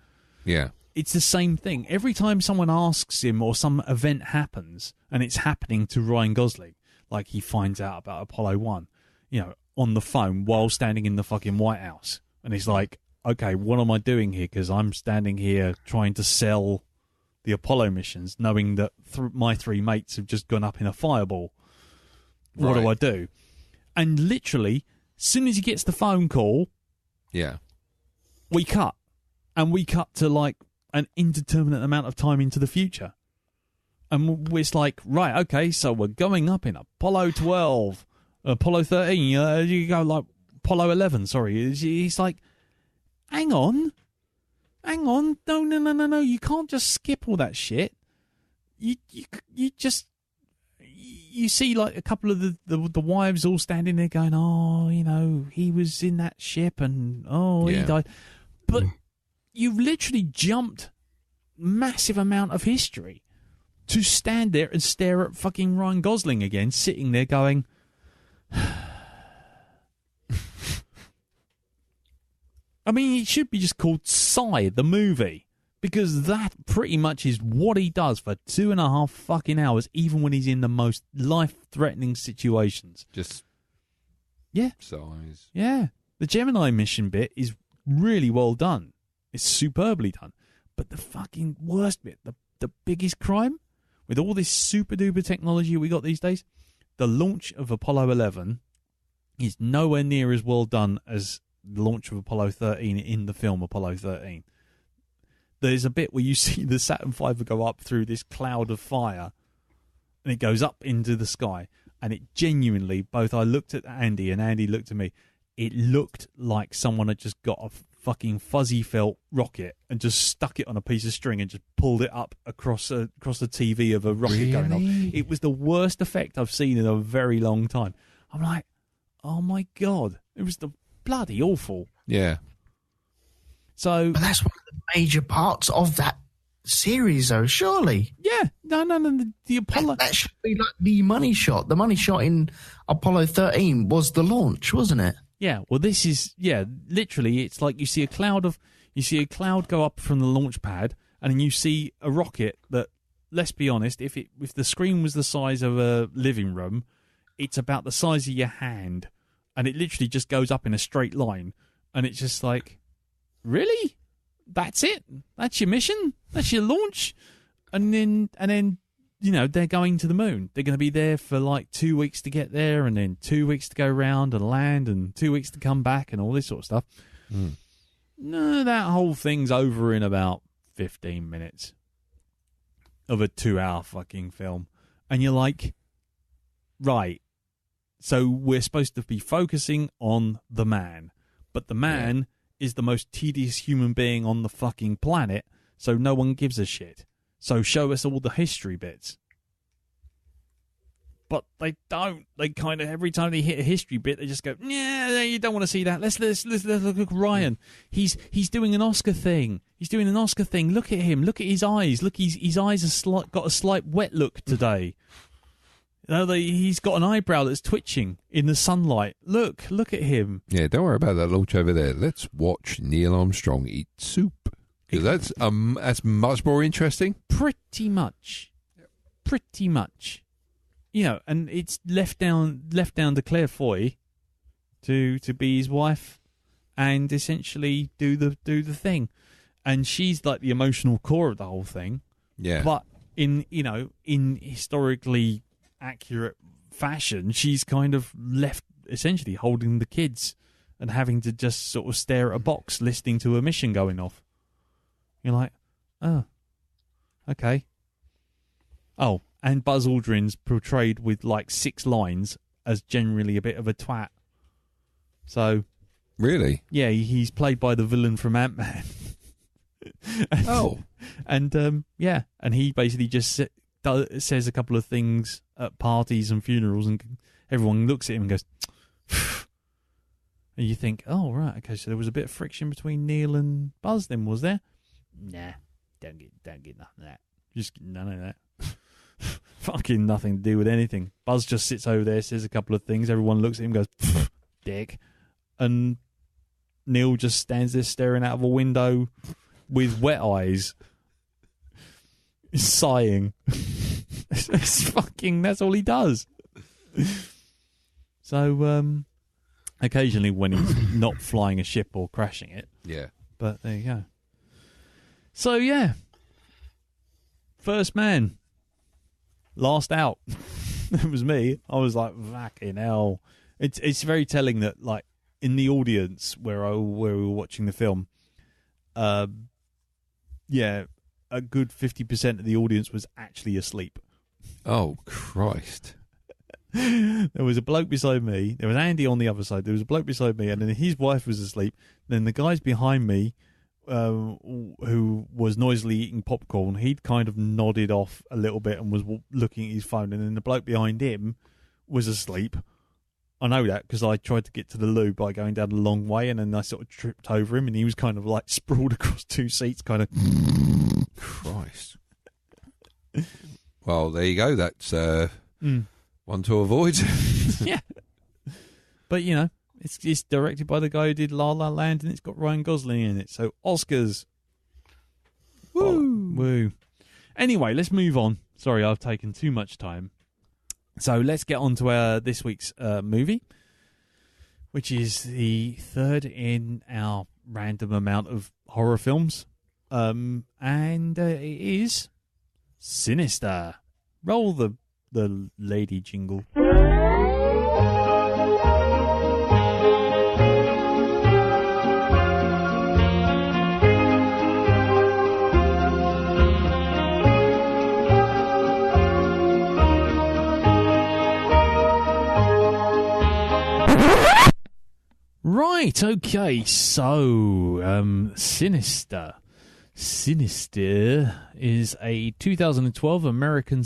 Yeah. It's the same thing. Every time someone asks him or some event happens, and it's happening to Ryan Gosling, like he finds out about Apollo 1, you know, on the phone while standing in the fucking White House. And he's like, okay, what am I doing here? Because I'm standing here trying to sell the Apollo missions, knowing that my three mates have just gone up in a fireball. What do I do? And literally, as soon as he gets the phone call, we cut. And we cut to like an indeterminate amount of time into the future. And it's like, right, okay, so we're going up in Apollo 12, Apollo 13, you go like Apollo 11, sorry. He's like, hang on, no, you can't just skip all that shit. You see like a couple of the wives all standing there going, oh, you know, he was in that ship and he died. But you've literally jumped massive amount of history to stand there and stare at fucking Ryan Gosling again, sitting there going, I mean, it should be just called Sigh, the movie, because that pretty much is what he does for 2.5 fucking hours, even when he's in the most life-threatening situations. Just sighs. Yeah. The Gemini mission bit is really well done. It's superbly done. But the fucking worst bit, the biggest crime, with all this super-duper technology we got these days, the launch of Apollo 11 is nowhere near as well done as the launch of Apollo 13 in the film Apollo 13. There's a bit where you see the Saturn V go up through this cloud of fire, and it goes up into the sky, and it genuinely, both I looked at Andy and Andy looked at me, it looked like someone had just got a fucking fuzzy felt rocket and just stuck it on a piece of string and just pulled it up across the TV of a rocket going on. It was the worst effect I've seen in a very long time. I'm like, oh my God. It was the bloody awful. Yeah. But that's one of the major parts of that series, though, surely. Yeah. No. The Apollo... That should be like the money shot. The money shot in Apollo 13 was the launch, wasn't it? Yeah, well, this is literally. It's like you see a cloud go up from the launch pad, and then you see a rocket that. Let's be honest. If the screen was the size of a living room, it's about the size of your hand, and it literally just goes up in a straight line, and it's just like, really? That's it? That's your mission? That's your launch? And then they're going to the moon. They're going to be there for like 2 weeks to get there, and then 2 weeks to go around and land, and 2 weeks to come back, and all this sort of stuff. No, that whole thing's over in about 15 minutes of a 2-hour fucking film. And you're like, right, so we're supposed to be focusing on the man, but the man is the most tedious human being on the fucking planet, so no one gives a shit. So show us all the history bits. But they don't. They kind of, every time they hit a history bit, they just go, yeah, you don't want to see that. Let's look at Ryan. He's doing an Oscar thing. Look at him. Look at his eyes. Look, his eyes are got a slight wet look today. He's got an eyebrow that's twitching in the sunlight. Look at him. Yeah, don't worry about that launch over there. Let's watch Neil Armstrong eat soup. Because that's much more interesting. Pretty much. And it's left down to Claire Foy to be his wife and essentially do the thing. And she's like the emotional core of the whole thing. Yeah. But in historically accurate fashion, she's kind of left essentially holding the kids and having to just sort of stare at a box listening to a mission going off. You're like, oh, okay. Oh, and Buzz Aldrin's portrayed with like 6 lines as generally a bit of a twat. So, really, yeah, he's played by the villain from Ant-Man. And he basically just says a couple of things at parties and funerals, and everyone looks at him and goes, and you think, oh right, okay, so there was a bit of friction between Neil and Buzz. Then was there? Nah, don't get nothing of that. Just none of that. Fucking nothing to do with anything. Buzz just sits over there, says a couple of things. Everyone looks at him, goes, dick, and Neil just stands there staring out of a window with wet eyes, sighing. It's fucking. That's all he does. So, occasionally when he's not flying a ship or crashing it. Yeah. But there you go. So yeah, first man, last out. It was me. I was like, fucking hell. It's very telling that, like, in the audience where we were watching the film, a good 50% of the audience was actually asleep. Oh, Christ. There was a bloke beside me. There was Andy on the other side. There was a bloke beside me, and then his wife was asleep. Then the guys behind me, who was noisily eating popcorn, he'd kind of nodded off a little bit and was looking at his phone, and then the bloke behind him was asleep. I know that because I tried to get to the loo by going down a long way, and then I sort of tripped over him, and he was kind of like sprawled across 2 seats, kind of. Christ. Well, there you go. That's one to avoid. Yeah. But, you know, it's directed by the guy who did La La Land, and it's got Ryan Gosling in it. So, Oscars. Woo! Woo. Anyway, let's move on. Sorry, I've taken too much time. So, let's get on to this week's movie, which is the third in our random amount of horror films. And it is Sinister. Roll the lady jingle. Right, okay, so Sinister. Sinister is a 2012 American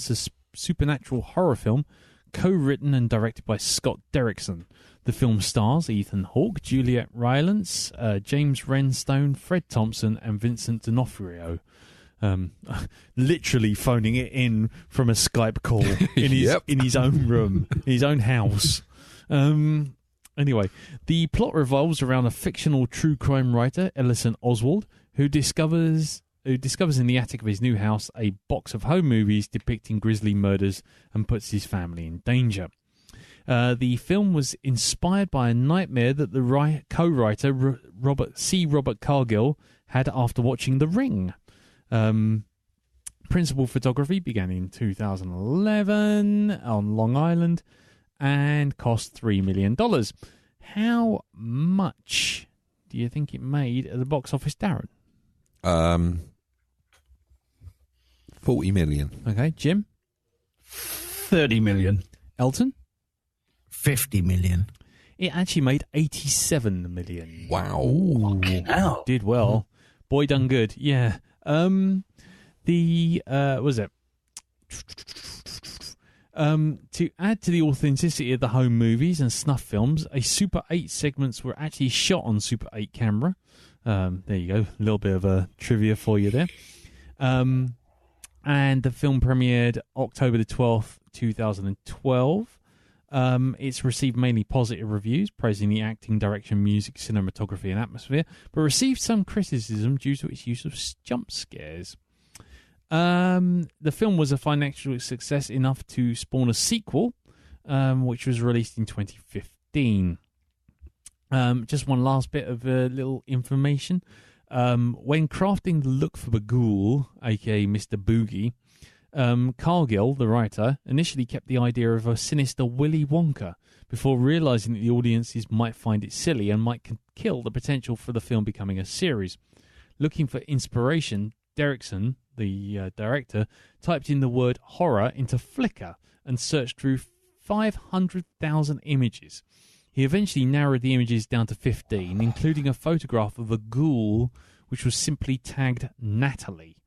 supernatural horror film co-written and directed by Scott Derrickson. The film stars Ethan Hawke, Juliet Rylance, James Renstone, Fred Thompson, and Vincent D'Onofrio. Literally phoning it in from a Skype call in his own room, in his own house. Anyway, the plot revolves around a fictional true crime writer, Ellison Oswald, who discovers in the attic of his new house a box of home movies depicting grisly murders and puts his family in danger. The film was inspired by a nightmare that the co-writer Robert Cargill had after watching The Ring. Principal photography began in 2011 on Long Island and cost $3 million. How much do you think it made at the box office, Darren? 40 million. Okay, Jim? 30 million. Elton? 50 million. It actually made 87 million. Wow. Ow. Did well. Boy done good. Yeah. Was it? To add to the authenticity of the home movies and snuff films, a Super 8 segments were actually shot on Super 8 camera. There you go. A little bit of a trivia for you there. And the film premiered October the 12th, 2012. It's received mainly positive reviews, praising the acting, direction, music, cinematography, and atmosphere, but received some criticism due to its use of jump scares. The film was a financial success enough to spawn a sequel, which was released in 2015. Just one last bit of little information. When crafting the look for the ghoul, aka Mr. Boogie, Cargill, the writer, initially kept the idea of a sinister Willy Wonka before realising that the audiences might find it silly and might kill the potential for the film becoming a series. Looking for inspiration, Derrickson, the director, typed in the word horror into Flickr and searched through 500,000 images. He eventually narrowed the images down to 15, including a photograph of a ghoul which was simply tagged Natalie.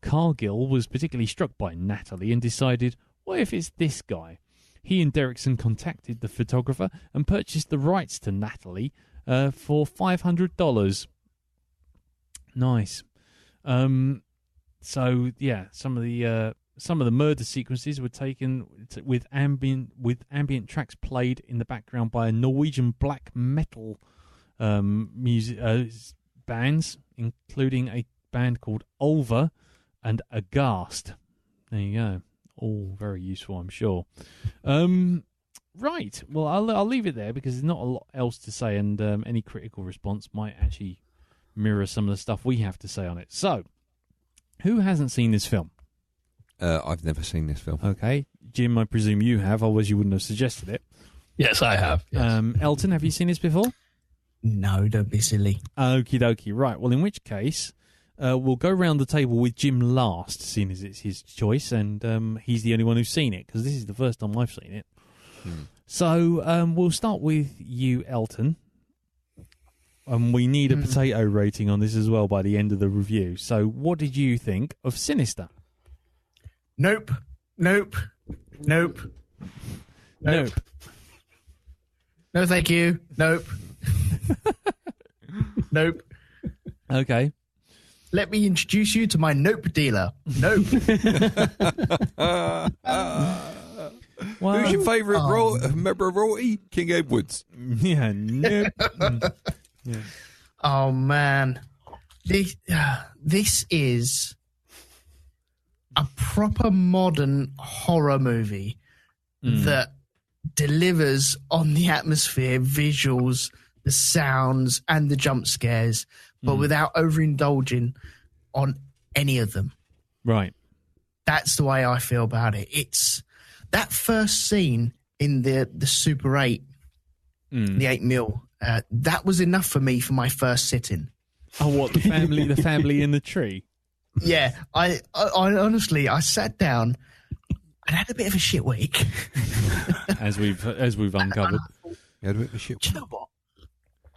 Cargill was particularly struck by Natalie and decided, what if it's this guy? He and Derrickson contacted the photographer and purchased the rights to Natalie for $500. Nice. So yeah, some of the murder sequences were taken with ambient tracks played in the background by a Norwegian black metal music bands, including a band called Ulva and Aghast. There you go. All very useful, I'm sure. Right. Well, I'll leave it there because there's not a lot else to say, and any critical response might actually mirror some of the stuff we have to say on it. So, who hasn't seen this film? I've never seen this film. Okay. Jim, I presume you have, otherwise you wouldn't have suggested it. Yes, I have. Yes. Elton, have you seen this before? No, don't be silly. Okie dokie. Right. Well, in which case, we'll go round the table with Jim last, seeing as it's his choice, and he's the only one who's seen it, because this is the first time I've seen it. So we'll start with you, Elton. And we need a potato rating on this as well by the end of the review. So what did you think of Sinister? Nope. Nope. Nope. Nope. No, thank you. Nope. Nope. Okay. Let me introduce you to my nope dealer. Nope. Well, who's your favourite member of royalty? King Edwards. Yeah, nope. Yeah. Oh, man. This is a proper modern horror movie that delivers on the atmosphere, visuals, the sounds, and the jump scares, but without overindulging on any of them. Right. That's the way I feel about it. It's that first scene in the Super 8, the 8mm. That was enough for me for my first sitting. Oh, what, the family in the tree? Yeah, I honestly, I sat down and had a bit of a shit week. as we've uncovered. You had a bit of a shit. Do you know what?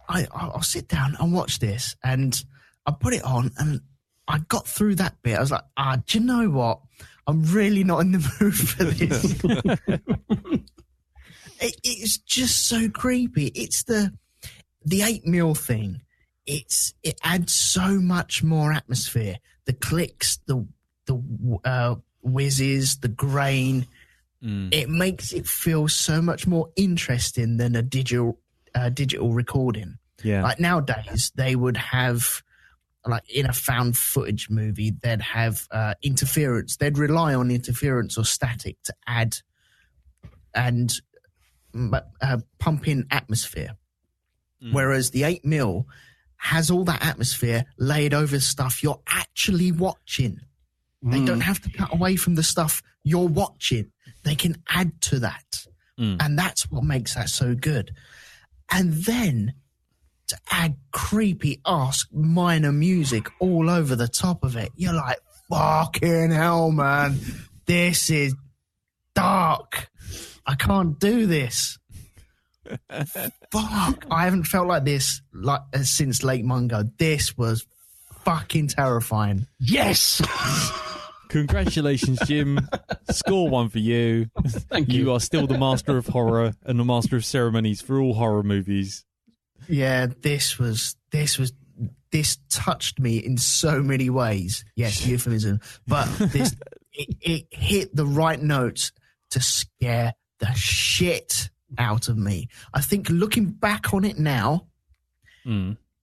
I'll sit down and watch this, and I put it on, and I got through that bit. I was like, do you know what? I'm really not in the mood for this. It's just so creepy. It's the 8mm thing. It adds so much more atmosphere. The clicks, the whizzes, the grain. It makes it feel so much more interesting than a digital digital recording. Yeah. Like nowadays, they would have, like in a found footage movie, they'd have interference. They'd rely on interference or static to add and pump in atmosphere. Whereas the 8mm has all that atmosphere laid over stuff you're actually watching. They don't have to cut away from the stuff you're watching. They can add to that. And that's what makes that so good. And then to add creepy ass minor music all over the top of it, you're like, fucking hell, man. This is dark. I can't do this. Fuck. I haven't felt like this since Lake Mungo. This was fucking terrifying. Yes! Congratulations, Jim. Score 1 for you. Thank you. You are still the master of horror and the master of ceremonies for all horror movies. Yeah, this touched me in so many ways. Yes, euphemism. But it hit the right notes to scare the shit out of me. I think looking back on it now,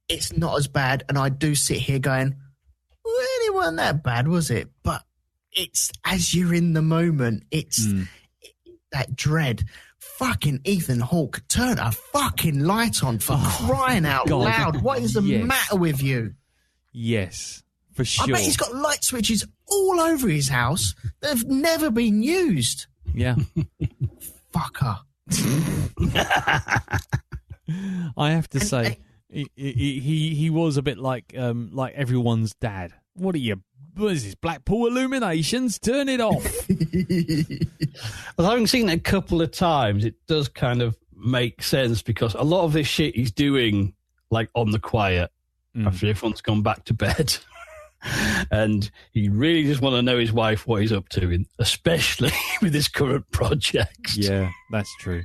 it's not as bad. And I do sit here going, well, it wasn't that bad, was it? But it's, as you're in the moment, it's that dread. Fucking Ethan Hawke, turn a fucking light on for crying out loud. What is the matter with you? Yes, for sure. I bet he's got light switches all over his house that have never been used. Yeah. Fucker. I have to say, he was a bit like everyone's dad. What is this, Blackpool Illuminations? Turn it off. Well, having seen it a couple of times, it does kind of make sense because a lot of this shit he's doing like on the quiet after everyone's gone back to bed. And he really just want to know his wife what he's up to, especially with his current projects. Yeah, that's true.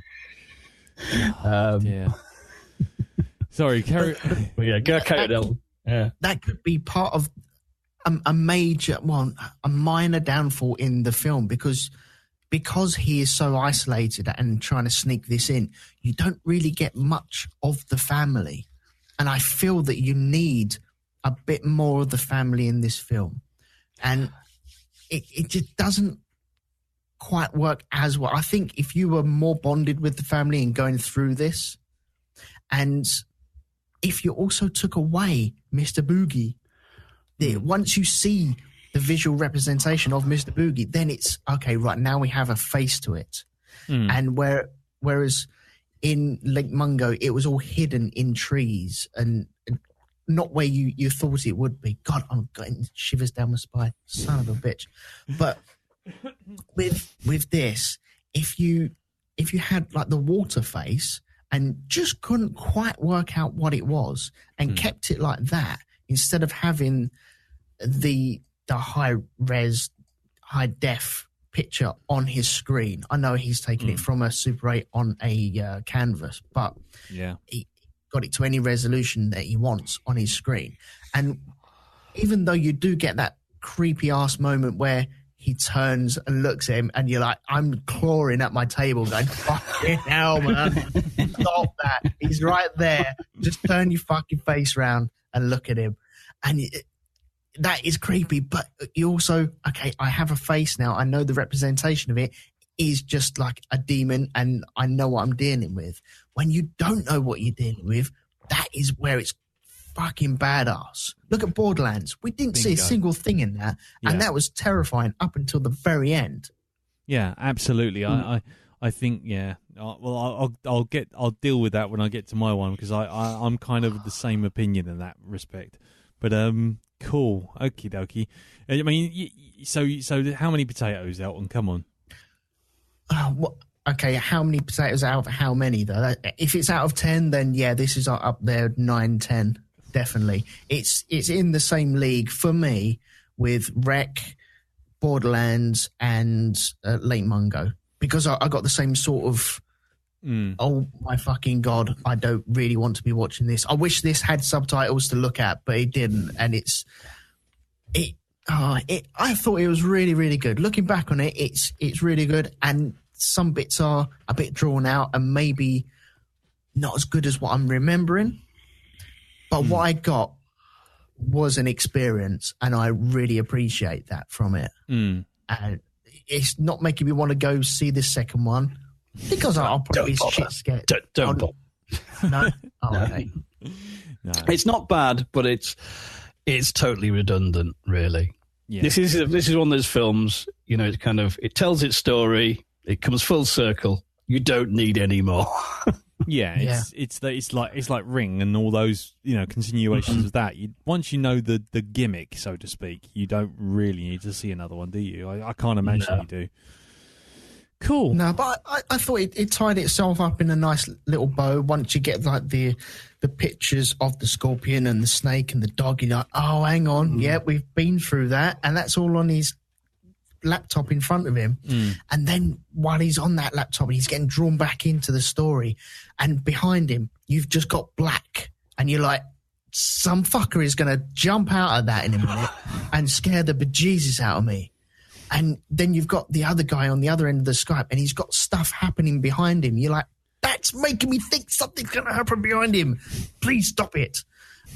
Yeah. Sorry, carry. Yeah, go carry it on. Yeah, that could be part of a minor downfall in the film because he is so isolated and trying to sneak this in. You don't really get much of the family, and I feel that you need a bit more of the family in this film, and it just doesn't quite work as well. I think if you were more bonded with the family and going through this, and if you also took away Mr. Boogie, once you see the visual representation of Mr. Boogie, then it's okay. Right now we have a face to it, and whereas in Lake Mungo it was all hidden in trees and not where you thought it would be. God, I'm getting shivers down my spine. Son of a bitch. But with this, if you had like the water face and just couldn't quite work out what it was and kept it like that, instead of having the high res, high def picture on his screen. I know he's taking it from a Super 8 on a canvas, but he got it to any resolution that he wants on his screen. And even though you do get that creepy ass moment where he turns and looks at him and you're like, I'm clawing at my table going, fucking hell, man. Stop that. He's right there. Just turn your fucking face around and look at him. And that is creepy. But you also, okay, I have a face now. I know the representation of it is just like a demon and I know what I'm dealing with. When you don't know what you're dealing with, that is where it's fucking badass. Look at Borderlands. We didn't see a single thing in that, and that was terrifying up until the very end. Yeah, absolutely. I think well, I'll deal with that when I get to my one because I'm kind of the same opinion in that respect. But cool, okie dokie. I mean, so how many potatoes, Elton? Come on. Okay, how many potatoes out of how many though? If it's out of 10, then yeah, this is up there 9, 10. Definitely. It's in the same league for me with Wreck, Borderlands, and Lake Mungo because I got the same sort of, oh my fucking God, I don't really want to be watching this. I wish this had subtitles to look at, but it didn't. And I thought it was really, really good. Looking back on it, it's really good. And some bits are a bit drawn out and maybe not as good as what I'm remembering. But what I got was an experience, and I really appreciate that from it. And it's not making me want to go see this second one because I'll probably be shit scared. Don't bother. No? Oh, okay. No. It's not bad, but it's totally redundant, really. Yeah. This is one of those films, you know, it tells its story, it comes full circle. You don't need any more. Yeah, it's like Ring and all those, you know, continuations of that. Once you know the gimmick, so to speak, you don't really need to see another one, do you? I can't imagine you do. Cool. No, but I thought it tied itself up in a nice little bow. Once you get like the pictures of the scorpion and the snake and the dog, you're like, oh, hang on, yeah, we've been through that, and that's all on his laptop in front of him. And then while he's on that laptop, he's getting drawn back into the story, and behind him, you've just got black, and you're like, some fucker is going to jump out of that in a minute and scare the bejesus out of me. And then you've got the other guy on the other end of the Skype, and he's got stuff happening behind him. You're like, that's making me think something's going to happen behind him. Please stop it.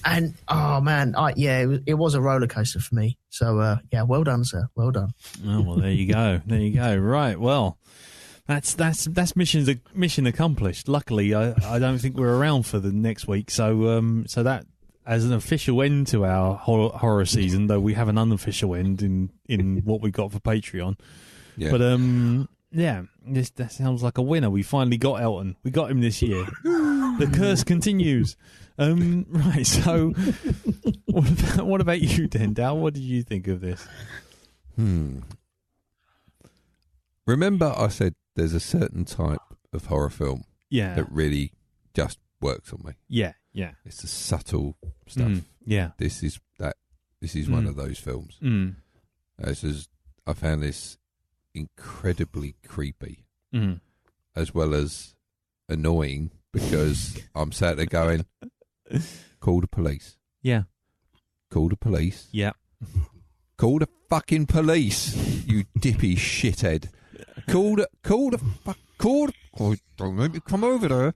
And, oh, man, it was a roller coaster for me. So, well done, sir. Well done. Oh, well, there you go. There you go. Right, well, that's mission accomplished. Luckily, I don't think we're around for the next week. So that, as an official end to our horror season, though we have an unofficial end in what we got for Patreon. Yeah. But that sounds like a winner. We finally got Elton. We got him this year. The curse continues. Right. So, what about you, Dendal? What did you think of this? Remember, I said there's a certain type of horror film that really just works on me. Yeah. It's the subtle stuff. This is one of those films. I found this incredibly creepy, as well as annoying, because I'm sat there going, call the police. Yeah. Call the police. Yeah. Call the fucking police, you dippy shithead. Don't make me come over there.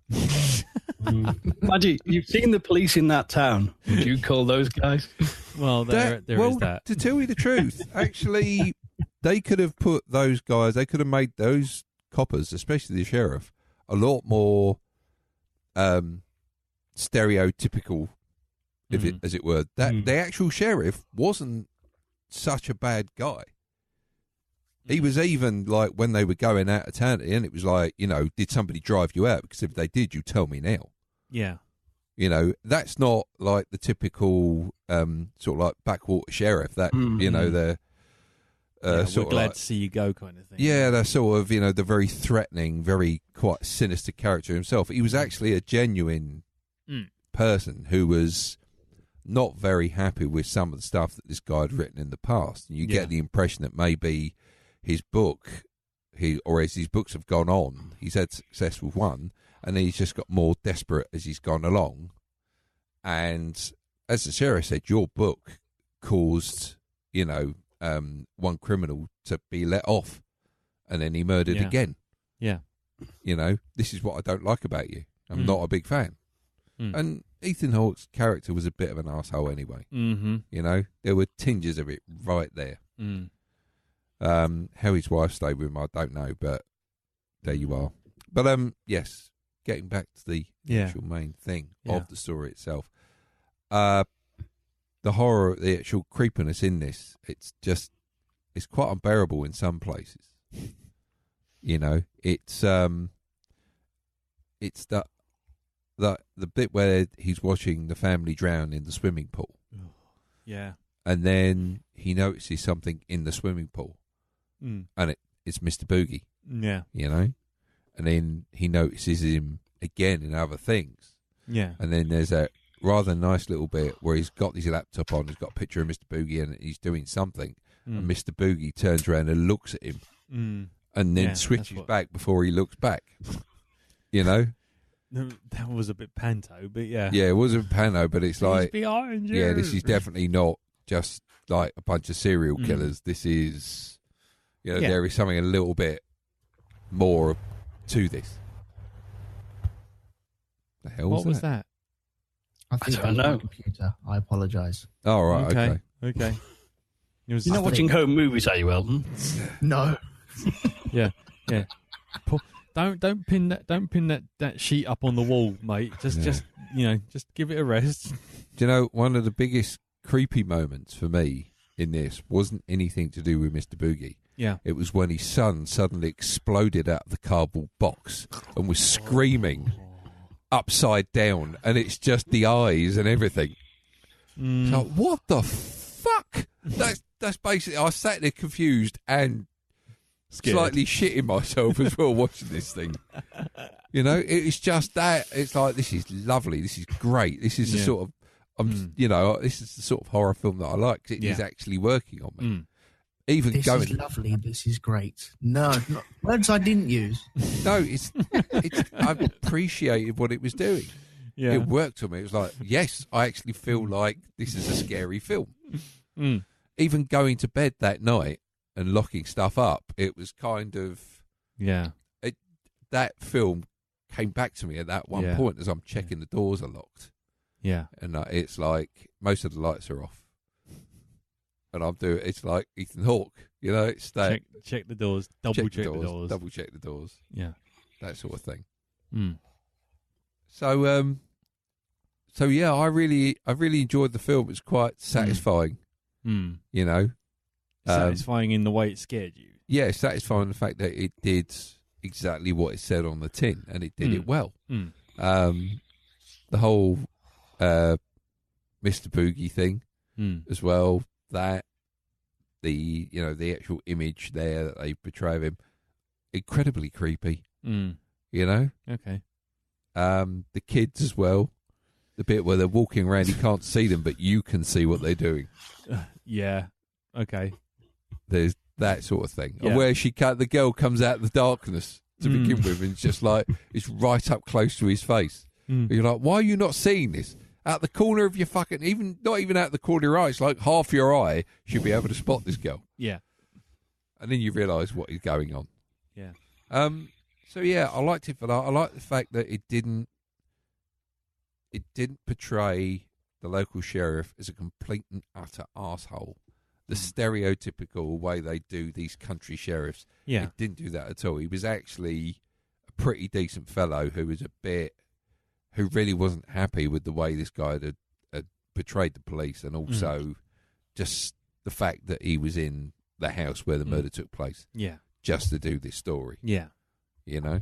Maggie, you've seen the police in that town. Would you call those guys? Well, there is that. To tell you the truth, actually, they could have put those guys, they could have made those coppers, especially the sheriff, a lot more stereotypical, as it were. That the actual sheriff wasn't such a bad guy. He was even like when they were going out of town, and it was like, you know, did somebody drive you out? Because if they did, you tell me now. Yeah. You know, that's not like the typical sort of like backwater sheriff that, you know, they're we're glad to see you go kind of thing. Yeah, they're sort of, you know, the very threatening, very quite sinister character himself. He was actually a genuine person who was not very happy with some of the stuff that this guy had written in the past. And you get the impression that maybe his book, as his books have gone on, he's had success with one, and then he's just got more desperate as he's gone along. And as the sheriff said, your book caused, you know, one criminal to be let off, and then he murdered again. Yeah. You know, this is what I don't like about you. I'm not a big fan. And Ethan Hawke's character was a bit of an asshole anyway. You know, there were tinges of it right there. How his wife stayed with him, I don't know, but there you are. But yes, getting back to the actual main thing of the story itself, the horror, the actual creepiness in this, it's quite unbearable in some places. You know, it's the bit where he's watching the family drown in the swimming pool. Yeah. And then he notices something in the swimming pool. And it's Mr. Boogie. Yeah. You know? And then he notices him again in other things. Yeah. And then there's a rather nice little bit where he's got his laptop on, he's got a picture of Mr. Boogie and he's doing something. And Mr. Boogie turns around and looks at him. And then switches back before he looks back. You know? That was a bit panto, but yeah. Yeah, it was a panto, but it's like, behind you. Yeah, this is definitely not just like a bunch of serial killers. This is, you know, there is something a little bit more to this. hell What was that? that? I think don't that was my know. computer. I apologise. Oh, right, okay. Okay. It was You're not watching home movies, are you, Elton? No. Yeah. Don't pin that sheet up on the wall, mate. Just give it a rest. Do you know, one of the biggest creepy moments for me in this wasn't anything to do with Mr. Boogie. Yeah. It was when his son suddenly exploded out of the cardboard box and was screaming upside down, and it's just the eyes and everything. It's like, what the fuck? That's basically, I sat there confused and Scared. slightly shitting myself as well watching this thing. You know, it's just that. It's like, this is lovely. This is great. This is the sort of, this is the sort of horror film that I like. 'Cause it is actually working on me. Even This going, is lovely. This is great. No, not, words I didn't use. no, it's I appreciated what it was doing. Yeah. It worked on me. It was like, yes, I actually feel like this is a scary film. Even going to bed that night and locking stuff up, it was kind of, that film came back to me at that one point as I'm checking the doors are locked. Yeah. And it's like most of the lights are off. And it's like Ethan Hawke, you know, it's that. Check the doors, double check the doors. Double check the doors. Yeah. That sort of thing. So yeah, I really enjoyed the film. It was quite satisfying. You know. Satisfying in the way it scared you. Yeah, satisfying the fact that it did exactly what it said on the tin, and it did it well. The whole Mr. Boogie thing as well, that the actual image there that they portray of him, incredibly creepy. You know? Okay. The kids as well. The bit where they're walking around, you can't see them, but you can see what they're doing. Yeah. Okay. There's that sort of thing. Yeah. Where the girl comes out of the darkness to begin with, and it's just like, it's right up close to his face. You're like, why are you not seeing this? Out the corner of your fucking, not even out the corner of your eye, it's like half your eye should be able to spot this girl. Yeah. And then you realise what is going on. Yeah. So yeah, I liked it for that. I like the fact that it didn't portray the local sheriff as a complete and utter arsehole. The stereotypical way they do these country sheriffs. Yeah. It didn't do that at all. He was actually a pretty decent fellow who really wasn't happy with the way this guy had portrayed the police, and also just the fact that he was in the house where the murder took place. Yeah. Just to do this story. Yeah. You know?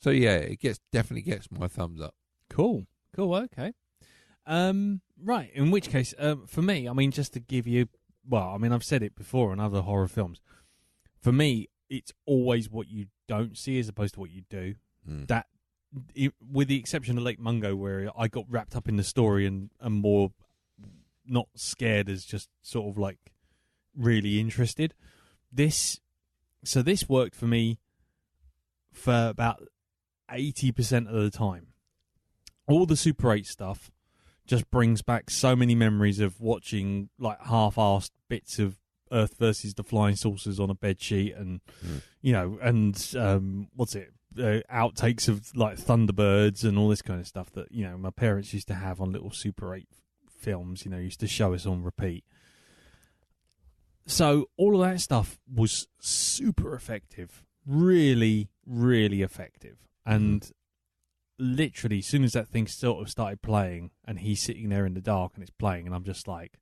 So yeah, it definitely gets my thumbs up. Cool. Okay. Right. In which case, for me, I mean, just to give you, I've said it before in other horror films. For me, it's always what you don't see as opposed to what you do. That, with the exception of Lake Mungo, where I got wrapped up in the story and more not scared as just sort of like really interested. This worked for me for about 80% of the time. All the Super 8 stuff just brings back so many memories of watching like half-assed bits of Earth versus the Flying Saucers on a bedsheet, and outtakes of like Thunderbirds and all this kind of stuff that my parents used to have on little Super 8 films. Used to show us on repeat. So all of that stuff was super effective, really, really effective, and literally, as soon as that thing sort of started playing, and he's sitting there in the dark and it's playing, and I'm just like,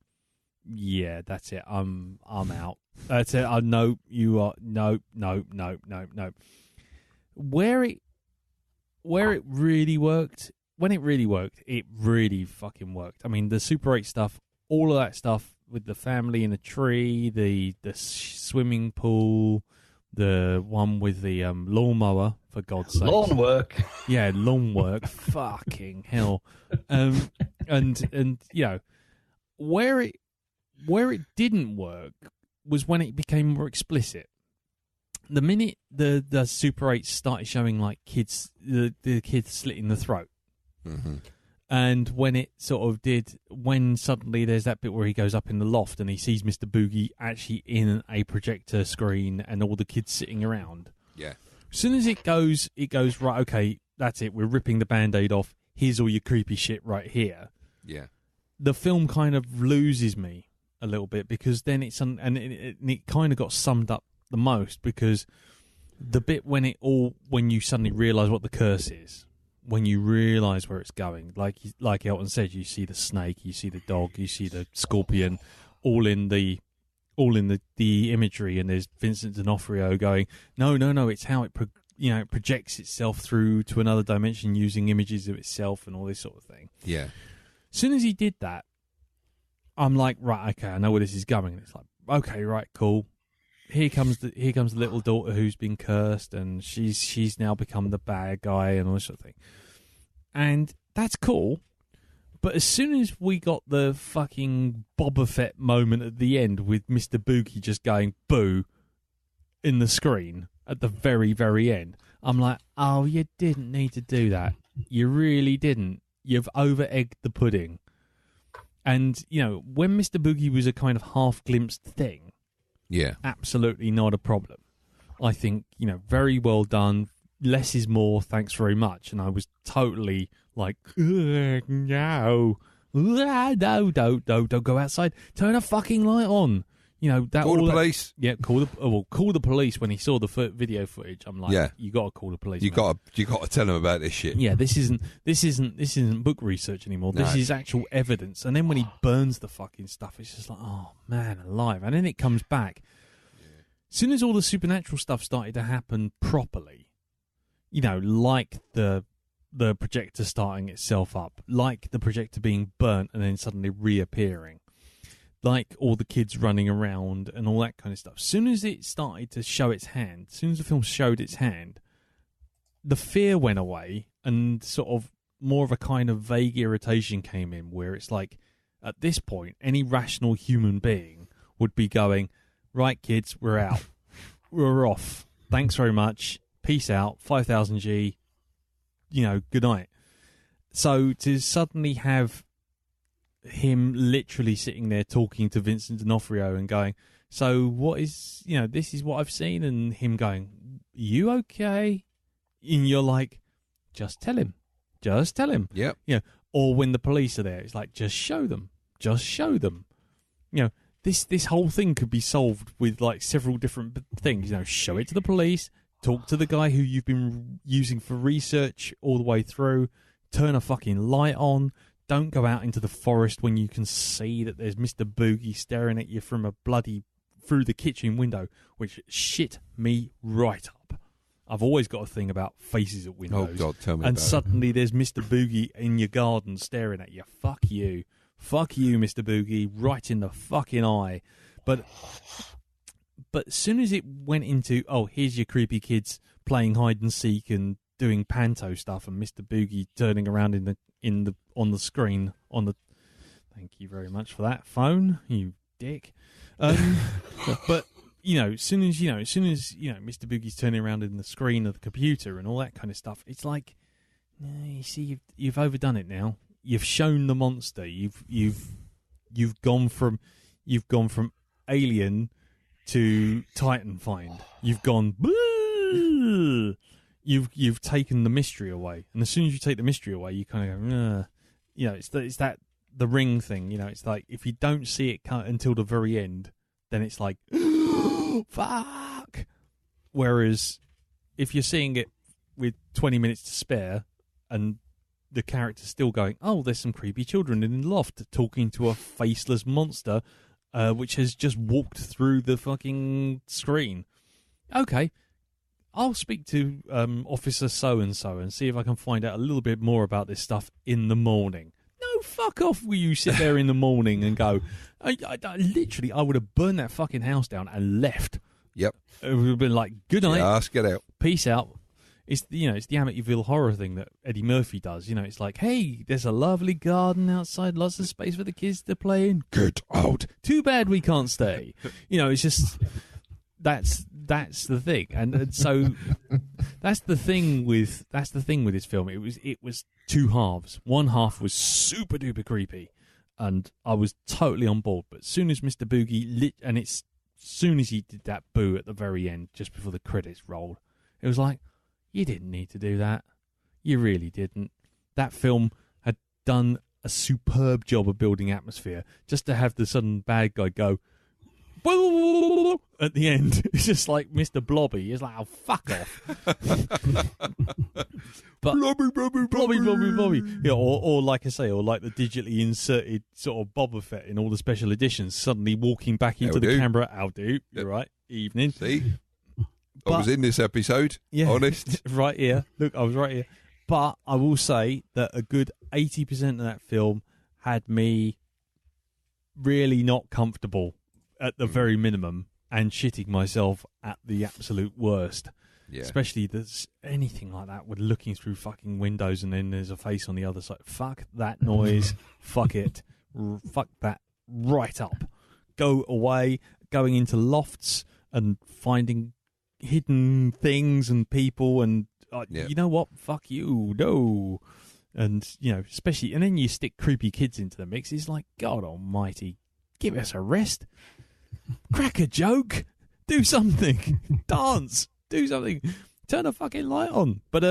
yeah, that's it. I'm out. That's it. No, you are. No. Where it really worked, when it really worked, it really fucking worked. I mean, the Super 8 stuff, all of that stuff with the family in a tree, the swimming pool, the one with the lawnmower, for God's sake. Lawn work. Yeah, lawn work. Fucking hell. And where it didn't work was when it became more explicit. The minute the Super 8 started showing like kids, the kids slitting the throat. And when it sort of did, when suddenly there's that bit where he goes up in the loft and he sees Mr. Boogie actually in a projector screen and all the kids sitting around. Yeah. As soon as it goes, right, okay, that's it. We're ripping the Band-Aid off. Here's all your creepy shit right here. Yeah. The film kind of loses me a little bit because then it kind of got summed up the most because the bit when you suddenly realise what the curse is, when you realise where it's going, like Elton said, you see the snake, you see the dog, you see the scorpion, all in the imagery, and there's Vincent D'Onofrio going, no, it's how it it projects itself through to another dimension using images of itself and all this sort of thing. Yeah. As soon as he did that, I'm like, right, okay, I know where this is going. And it's like, okay, right, cool. Here comes the little daughter who's been cursed, and she's now become the bad guy and all this sort of thing. And that's cool. But as soon as we got the fucking Boba Fett moment at the end with Mr. Boogie just going boo in the screen at the very, very end, I'm like, oh, you didn't need to do that. You really didn't. You've over-egged the pudding. And, when Mr. Boogie was a kind of half-glimpsed thing, yeah, absolutely not a problem. I think, very well done. Less is more, thanks very much. And I was totally like, no, don't go outside. Turn a fucking light on. Call the police. Yeah, call the police. When he saw the video footage, I'm like, you got to call the police. You got to tell them about this shit. Yeah, this isn't book research anymore. This is actual evidence. And then when he burns the fucking stuff, it's just like, oh man, alive. And then it comes back. As soon as all the supernatural stuff started to happen properly, like the projector starting itself up, like the projector being burnt and then suddenly reappearing, like all the kids running around and all that kind of stuff. As soon as it started to show its hand, as soon as the film showed its hand, the fear went away and sort of more of a kind of vague irritation came in where it's like, at this point, any rational human being would be going, right, kids, we're out. We're off. Thanks very much. Peace out. 5,000 G. Good night. So to suddenly have him literally sitting there talking to Vincent D'Onofrio and going, so what is, this is what I've seen, and him going, you okay? And you're like, just tell him. Yep. Or when the police are there, it's like, just show them. This whole thing could be solved with like several different things. Show it to the police, talk to the guy who you've been using for research all the way through, turn a fucking light on. Don't go out into the forest when you can see that there's Mr. Boogie staring at you from through the kitchen window, which shit me right up. I've always got a thing about faces at windows. Oh, God, tell me and about suddenly there's Mr. Boogie in your garden staring at you. Fuck you, Mr. Boogie, right in the fucking eye. But as soon as it went into, oh, here's your creepy kids playing hide and seek and doing panto stuff, and Mr. Boogie turning around on the screen on the. Thank you very much for that phone, you dick. But as soon as Mr. Boogie's turning around in the screen of the computer and all that kind of stuff, it's like, you see, you've overdone it now. You've shown the monster. You've gone from Alien to Titan Find. You've gone. You've taken the mystery away, and as soon as you take the mystery away, you kind of go, it's that the Ring thing. It's like if you don't see it until the very end, then it's like, fuck. Whereas if you're seeing it with 20 minutes to spare, and the character's still going, oh, there's some creepy children in the loft talking to a faceless monster, which has just walked through the fucking screen. Okay. I'll speak to Officer so-and-so and see if I can find out a little bit more about this stuff in the morning. No, fuck off will you sit there in the morning and go, I would have burned that fucking house down and left. Yep. It would have been like, good night. Yes, get out. Peace out. It's the Amityville horror thing that Eddie Murphy does. It's like, hey, there's a lovely garden outside, lots of space for the kids to play in. Get out. Too bad we can't stay. It's just... That's the thing, and so that's the thing with this film. It was two halves. One half was super duper creepy, and I was totally on board. But as soon as Mr. Boogie as soon as he did that boo at the very end, just before the credits rolled, it was like, you didn't need to do that. You really didn't. That film had done a superb job of building atmosphere. Just to have the sudden bad guy go at the end, it's just like Mr. Blobby. It's like, oh, fuck off. But Blobby. Yeah, or like I say, or like the digitally inserted sort of Boba Fett in all the special editions, suddenly walking back into the camera. I'll do. You're right. Evening. See? I was in this episode. Yeah, honest. Right here. Look, I was right here. But I will say that a good 80% of that film had me really not comfortable at the very minimum and shitting myself at the absolute worst. Yeah. Especially there's anything like that with looking through fucking windows and then there's a face on the other side. Fuck that noise. Fuck it. Fuck that right up. Go away. Going into lofts and finding hidden things and people and you know what? Fuck you. No. And, you know, especially, and then you stick creepy kids into the mix. It's like, God almighty, give us a rest. Crack a joke. Do something. Dance. Do something. Turn a fucking light on. But,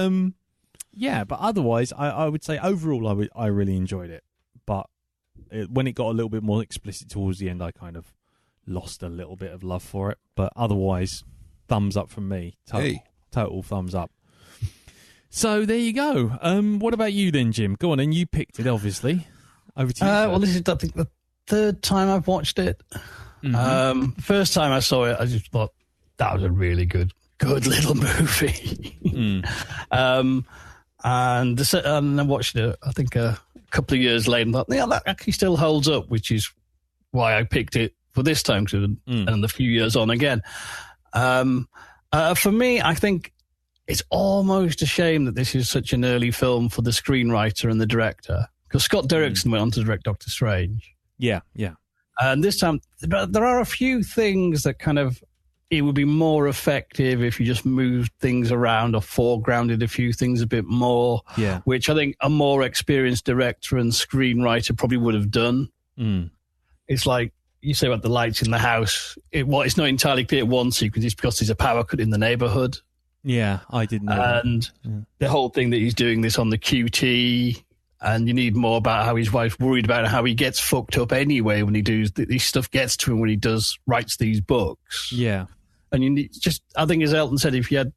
yeah, but otherwise, I would say overall I really enjoyed it. But when it got a little bit more explicit towards the end, I kind of lost a little bit of love for it. But otherwise, thumbs up from me. Total thumbs up. So there you go. What about you then, Jim? Go on, and you picked it, obviously. Over to you. Well, this is, I think, the third time I've watched it. Mm-hmm. First time I saw it, I just thought that was a really good little movie. And I watched it, I think, a couple of years later and thought, yeah, that actually still holds up, which is why I picked it for this time and a few years on again. For me, I think it's almost a shame that this is such an early film for the screenwriter and the director, because Scott Derrickson went on to direct Doctor Strange. Yeah. And this time, there are a few things that kind of, it would be more effective if you just moved things around or foregrounded a few things a bit more, which I think a more experienced director and screenwriter probably would have done. It's like you say about the lights in the house. It's not entirely clear one sequence is because there's a power cut in the neighborhood. Yeah, I didn't know. And the whole thing that he's doing this on the QT, and you need more about how his wife's worried about how he gets fucked up anyway when he does this stuff gets to him when he writes these books. Yeah. And you need I think as Elton said, it'd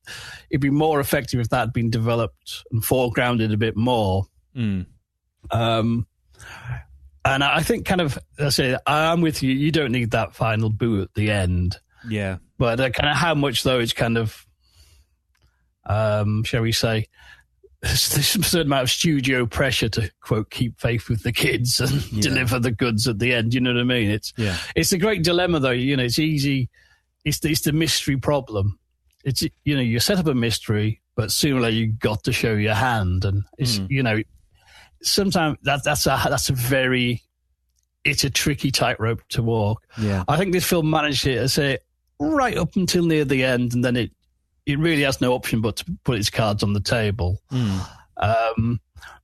be more effective if that had been developed and foregrounded a bit more. And I think kind of, I say, I'm with you. You don't need that final boo at the end. Yeah. But kind of how much though it's kind of, shall we say, there's some certain amount of studio pressure to, quote, keep faith with the kids and deliver the goods at the end. You know what I mean? It's a great dilemma, though. You know, it's easy. It's the mystery problem. It's, you know, you set up a mystery, but sooner or later you got to show your hand. And, it's you know, sometimes that's a tricky tightrope to walk. Yeah. I think this film managed it, I say, right up until near the end, and then it really has no option but to put its cards on the table. But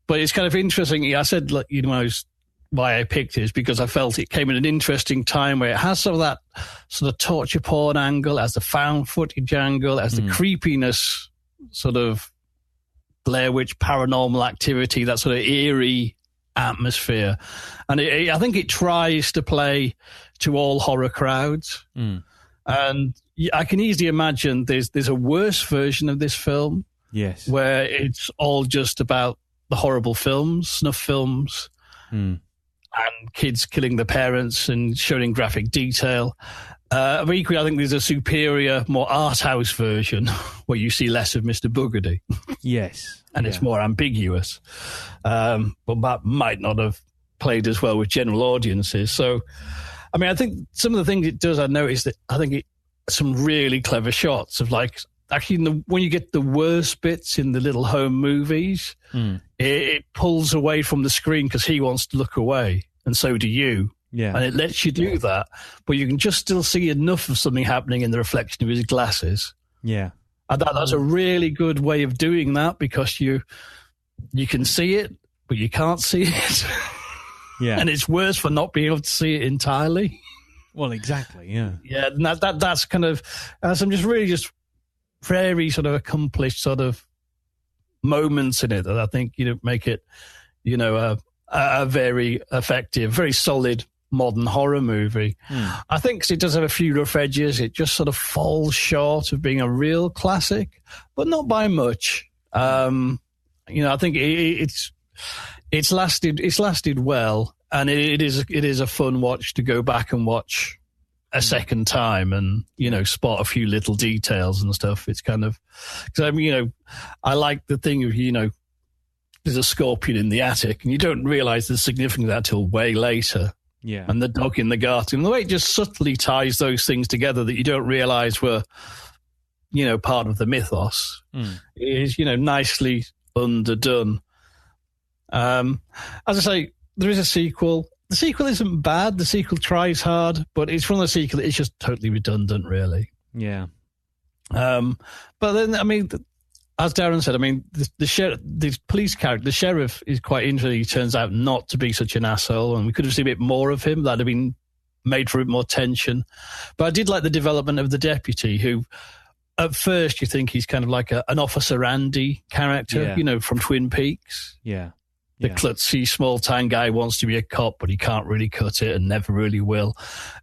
it's kind of interesting. I said, you know, why I picked it is because I felt it came at an interesting time where it has some of that sort of torture porn angle, it has the found footage angle, it has the creepiness, sort of Blair Witch paranormal activity, that sort of eerie atmosphere. And I think it tries to play to all horror crowds. And I can easily imagine there's a worse version of this film. Yes. Where it's all just about the horrible films, snuff films, and kids killing their parents and showing graphic detail. But equally, I think there's a superior, more art house version where you see less of Mr. Boogedy. Yes. And it's more ambiguous. But that might not have played as well with general audiences. So, I mean, I think some of the things it does, I noticed that I think some really clever shots of like, actually when you get the worst bits in the little home movies, it pulls away from the screen because he wants to look away, and so do you. Yeah. And it lets you do that, but you can just still see enough of something happening in the reflection of his glasses. Yeah. And that's a really good way of doing that because you can see it, but you can't see it. Yeah. And it's worse for not being able to see it entirely. Well, exactly, yeah. Yeah, and that's kind of some just really just very sort of accomplished sort of moments in it that I think make it a very effective, very solid modern horror movie. I think 'cause it does have a few rough edges, it just sort of falls short of being a real classic, but not by much. I think it's lasted well, and it is a fun watch to go back and watch a second time and spot a few little details and stuff. It's kind of, because I like the thing of there's a scorpion in the attic and you don't realize the significance of that till way later. Yeah. And the dog in the garden, the way it just subtly ties those things together that you don't realize were part of the mythos is nicely underdone. As I say, there is a sequel. The sequel isn't bad. The sequel tries hard, but it's from the sequel. It's just totally redundant, really. Yeah. But then, as Darren said, the police character, the sheriff, is quite interesting. He turns out not to be such an asshole, and we could have seen a bit more of him. That'd have been made for a bit more tension. But I did like the development of the deputy, who, at first, you think he's kind of like an Officer Andy character, from Twin Peaks. Yeah. The klutzy, small-town guy wants to be a cop, but he can't really cut it and never really will.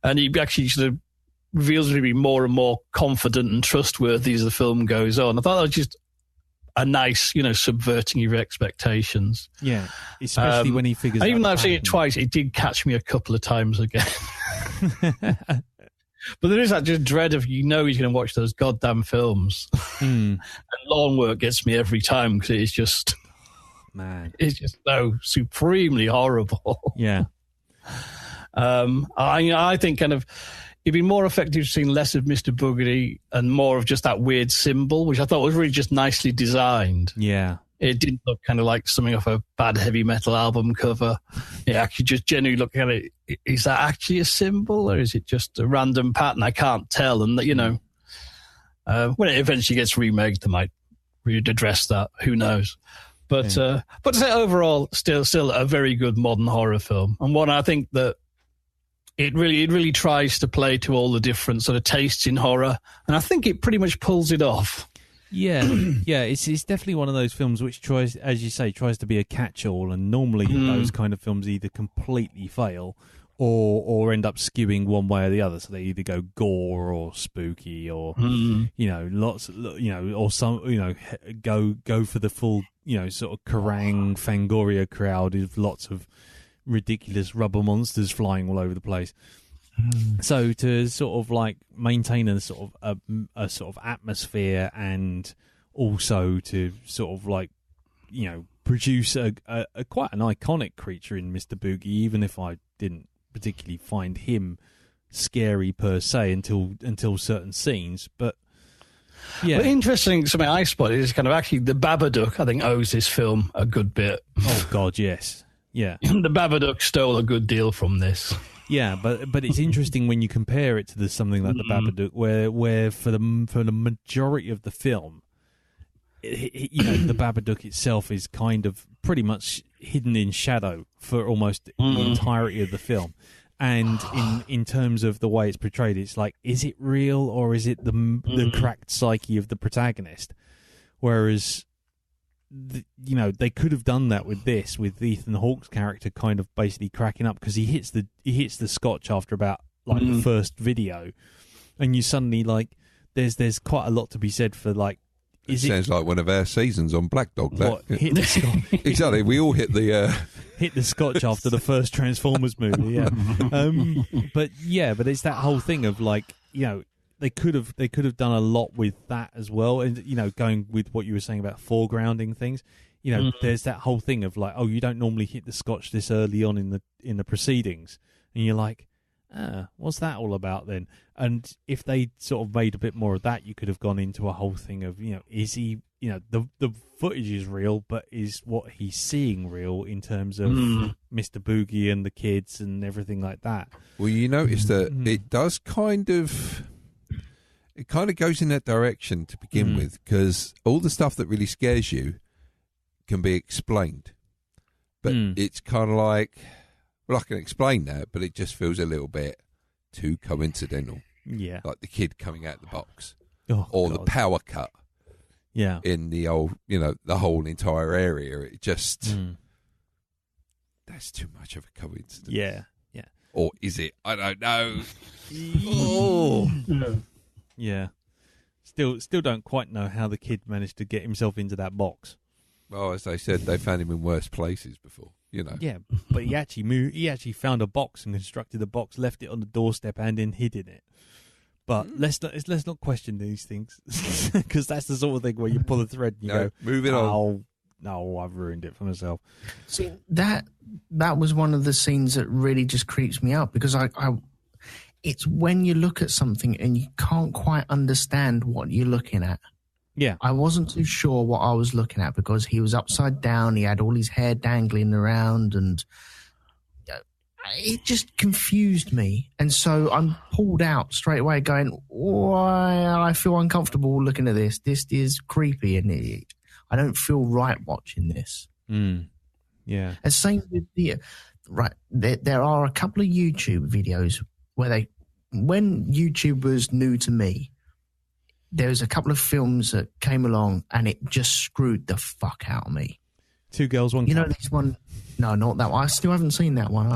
And he actually sort of reveals to be more and more confident and trustworthy as the film goes on. I thought that was just a nice, subverting your expectations. Yeah, especially when he figures out... Even though I've seen it twice, it did catch me a couple of times again. But there is that just dread of, he's going to watch those goddamn films. And lawn work gets me every time because it's just... Man, it's just so supremely horrible. Yeah. I think kind of it'd be more effective seeing less of Mr. Boogedy and more of just that weird symbol, which I thought was really just nicely designed. Yeah. It didn't look kind of like something off a bad heavy metal album cover. It actually just genuinely looked at it. Is that actually a symbol or is it just a random pattern? I can't tell. And when it eventually gets remade, they might address that. Who knows? But to say overall, still a very good modern horror film, and one I think that it really tries to play to all the different sort of tastes in horror, and I think it pretty much pulls it off. Yeah, yeah, it's definitely one of those films which tries, as you say, to be a catch-all, and normally those kind of films either completely fail or end up skewing one way or the other. So they either go gore or spooky, or lots, or some, go for the full, sort of Kerrang Fangoria crowd with lots of ridiculous rubber monsters flying all over the place. So to sort of like maintain a sort of atmosphere, and also to sort of like produce a quite an iconic creature in Mr. Boogie, even if I didn't particularly find him scary per se until certain scenes. But yeah, well, interesting. Something I spotted is kind of actually the Babadook. I think owes this film a good bit. Oh God, yes, yeah. The Babadook stole a good deal from this. Yeah, but it's interesting when you compare it to something like the Babadook, where for the majority of the film, the Babadook itself is kind of pretty much hidden in shadow for almost the entirety of the film. And in terms of the way it's portrayed, it's like, is it real or is it the cracked psyche of the protagonist? Whereas, they could have done that with Ethan Hawke's character kind of basically cracking up, because he hits the scotch after about like the first video, and you suddenly like there's quite a lot to be said for like. Sounds like one of our seasons on Black Dog. Hit the scotch. Exactly, we all hit the scotch after the first Transformers movie. Yeah, but it's that whole thing of like they could have done a lot with that as well, and going with what you were saying about foregrounding things. There's that whole thing of like, oh, you don't normally hit the scotch this early on in the proceedings, and you're like, what's that all about then? And if they sort of made a bit more of that, you could have gone into a whole thing of, is he, the footage is real, but is what he's seeing real in terms of Mr. Boogie and the kids and everything like that? Well, you notice that it does kind of goes in that direction to begin with, because all the stuff that really scares you can be explained. But it's kind of like, well, I can explain that, but it just feels a little bit too coincidental. Yeah. Like the kid coming out the box. Oh, or God. the power cut. Yeah. in the the whole entire area. It just that's too much of a coincidence. Yeah. Or is it? I don't know. Yeah. Still don't quite know how the kid managed to get himself into that box. Well, as they said, they found him in worse places before. Yeah, but he actually moved. He actually found a box and constructed a box, left it on the doorstep, and then hid in it. But let's not question these things, because that's the sort of thing where you pull a thread and you go, moving on. Oh, no, I've ruined it for myself. See, that was one of the scenes that really just creeps me out, because it's when you look at something and you can't quite understand what you're looking at. Yeah. I wasn't too sure what I was looking at, because he was upside down, he had all his hair dangling around, and it just confused me. And so I'm pulled out straight away going, why? I feel uncomfortable looking at this. This is creepy, and I don't feel right watching this. Yeah. And same with there are a couple of YouTube videos where when YouTube was new to me, there was a couple of films that came along and it just screwed the fuck out of me. Two Girls, One Cup. You know this one? No, not that one. I still haven't seen that one.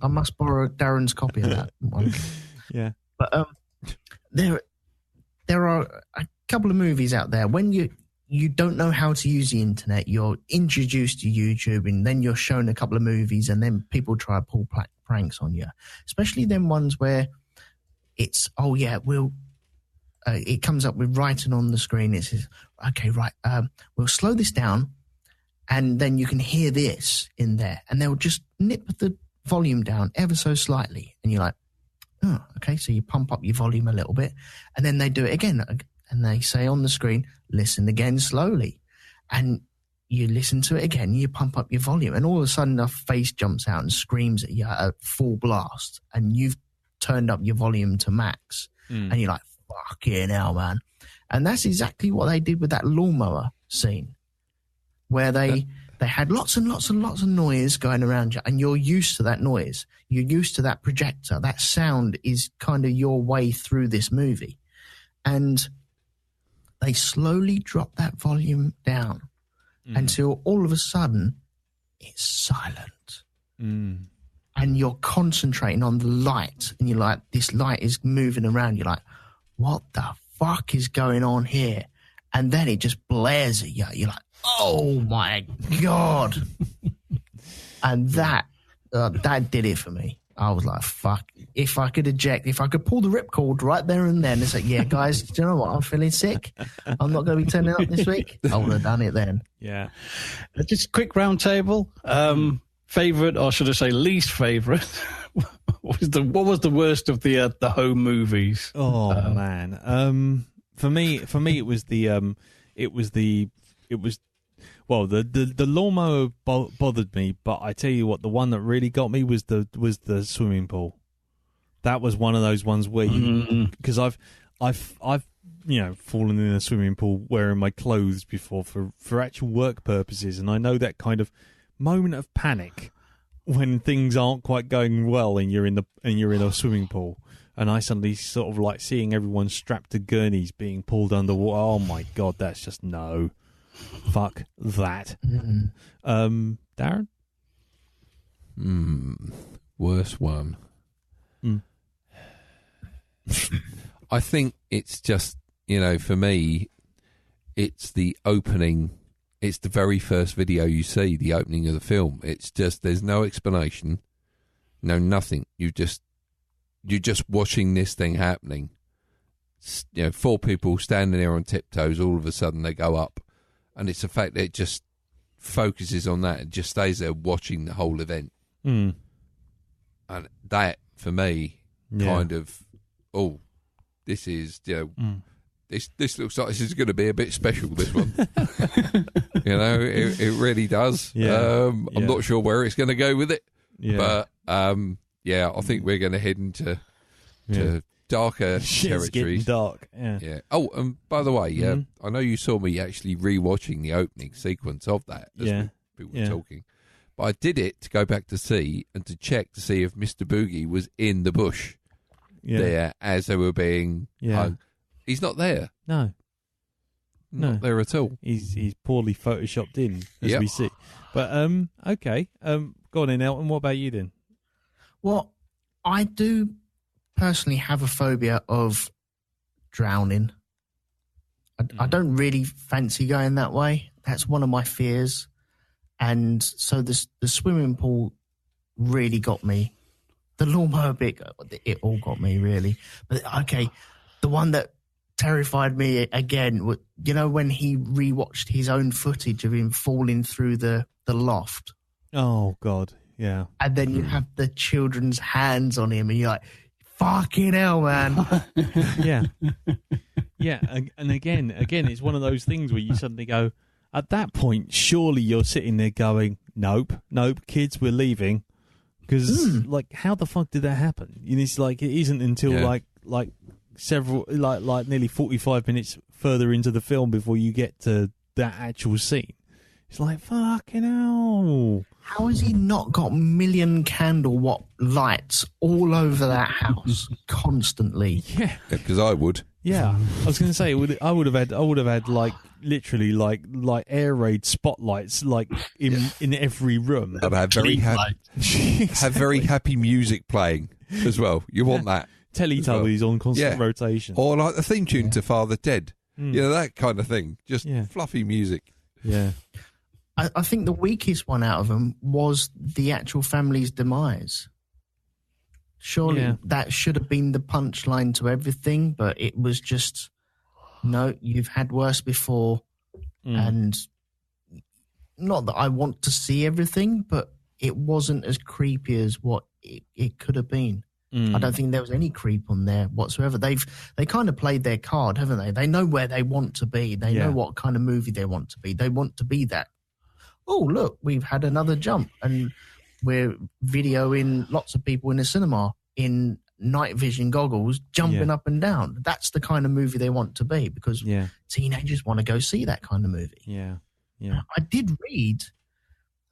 I must borrow Darren's copy of that one. Yeah. But there are a couple of movies out there. When you don't know how to use the internet, you're introduced to YouTube, and then you're shown a couple of movies, and then people try to pull pranks on you. Especially them ones where it's, it comes up with writing on the screen. It says, okay, right, we'll slow this down, and then you can hear this in there. And they'll just nip the volume down ever so slightly. And you're like, oh, okay, so you pump up your volume a little bit. And then they do it again. And they say on the screen, listen again slowly. And you listen to it again, you pump up your volume. And all of a sudden, a face jumps out and screams at you at full blast. And you've turned up your volume to max. And you're like, fucking hell, man. And that's exactly what they did with that lawnmower scene, where they had lots and lots and lots of noise going around you, and you're used to that noise. You're used to that projector. That sound is kind of your way through this movie. And they slowly drop that volume down until all of a sudden it's silent. And you're concentrating on the light, and you're like, this light is moving around. You're like, what the fuck is going on here? And then it just blares at you. You're like, oh my God. And that did it for me. I was like, fuck, if I could eject, if I could pull the ripcord right there and then, it's like, yeah, guys, do you know what? I'm feeling sick. I'm not going to be turning up this week. I would have done it then. Yeah. Just a quick round table. Favourite, or should I say least favourite? What was the worst of the home movies? Oh man. For me it was the lawnmower bothered me, but I tell you what, the one that really got me was the swimming pool. That was one of those ones where because I've fallen in a swimming pool wearing my clothes before for actual work purposes, and I know that kind of moment of panic when things aren't quite going well and you're in a swimming pool, and I suddenly sort of like seeing everyone strapped to gurneys being pulled underwater. Oh my God, that's just no. Fuck that. Darren? Worst one. I think it's just, for me, it's the opening. It's the very first video you see, the opening of the film. It's just, there's no explanation, no nothing. You're just watching this thing happening. 4 people standing there on tiptoes, all of a sudden they go up. And it's the fact that it just focuses on that and just stays there watching the whole event. And that, for me, kind of, this is, this looks like this is going to be a bit special, this one. It really does. Yeah. I'm not sure where it's going to go with it. Yeah. But, I think we're going to head into darker Shit's territories. Getting dark. Yeah. Oh, and by the way, I know you saw me actually rewatching the opening sequence of that as people were talking. But I did it to go back to see and to check to see if Mr. Boogie was in the bush there as they were being hung. He's not there. No. Not there at all. He's poorly photoshopped in, as Yep. we see. But okay. Go on in, Elton. What about you then? Well, I do personally have a phobia of drowning. I don't really fancy going that way. That's one of my fears. And so the swimming pool really got me. The lawnmower bit, it all got me, really. But, okay, the one that terrified me again, you know, when he rewatched his own footage of him falling through the loft. Oh, God, yeah. And then you have the children's hands on him, and you're like, fucking hell, man. Yeah. Yeah, and again, it's one of those things where you suddenly go, at that point, surely you're sitting there going, nope, kids, we're leaving. Because, like, how the fuck did that happen? It's like, it isn't until, like several, like nearly 45 minutes further into the film before you get to that actual scene. It's like, fucking hell. How has he not got million candle watt lights all over that house constantly? Yeah. Because I would. Yeah, I was going to say I would have had like literally like air raid spotlights like in every room. I'd have very happy music playing as well. You want that? Teletubbies on constant rotation, or like the theme tune to Father Dead. You know, that kind of thing. Just fluffy music. Yeah. I think the weakest one out of them was the actual family's demise. Surely that should have been the punchline to everything, but it was just, no, you've had worse before. And not that I want to see everything, but it wasn't as creepy as what it could have been. I don't think there was any creep on there whatsoever. They kind of played their card, haven't they? They know where they want to be. They know what kind of movie they want to be. They want to be that. Oh, look, we've had another jump, and we're videoing lots of people in a cinema in night vision goggles jumping up and down. That's the kind of movie they want to be, because teenagers want to go see that kind of movie. Yeah. I did read,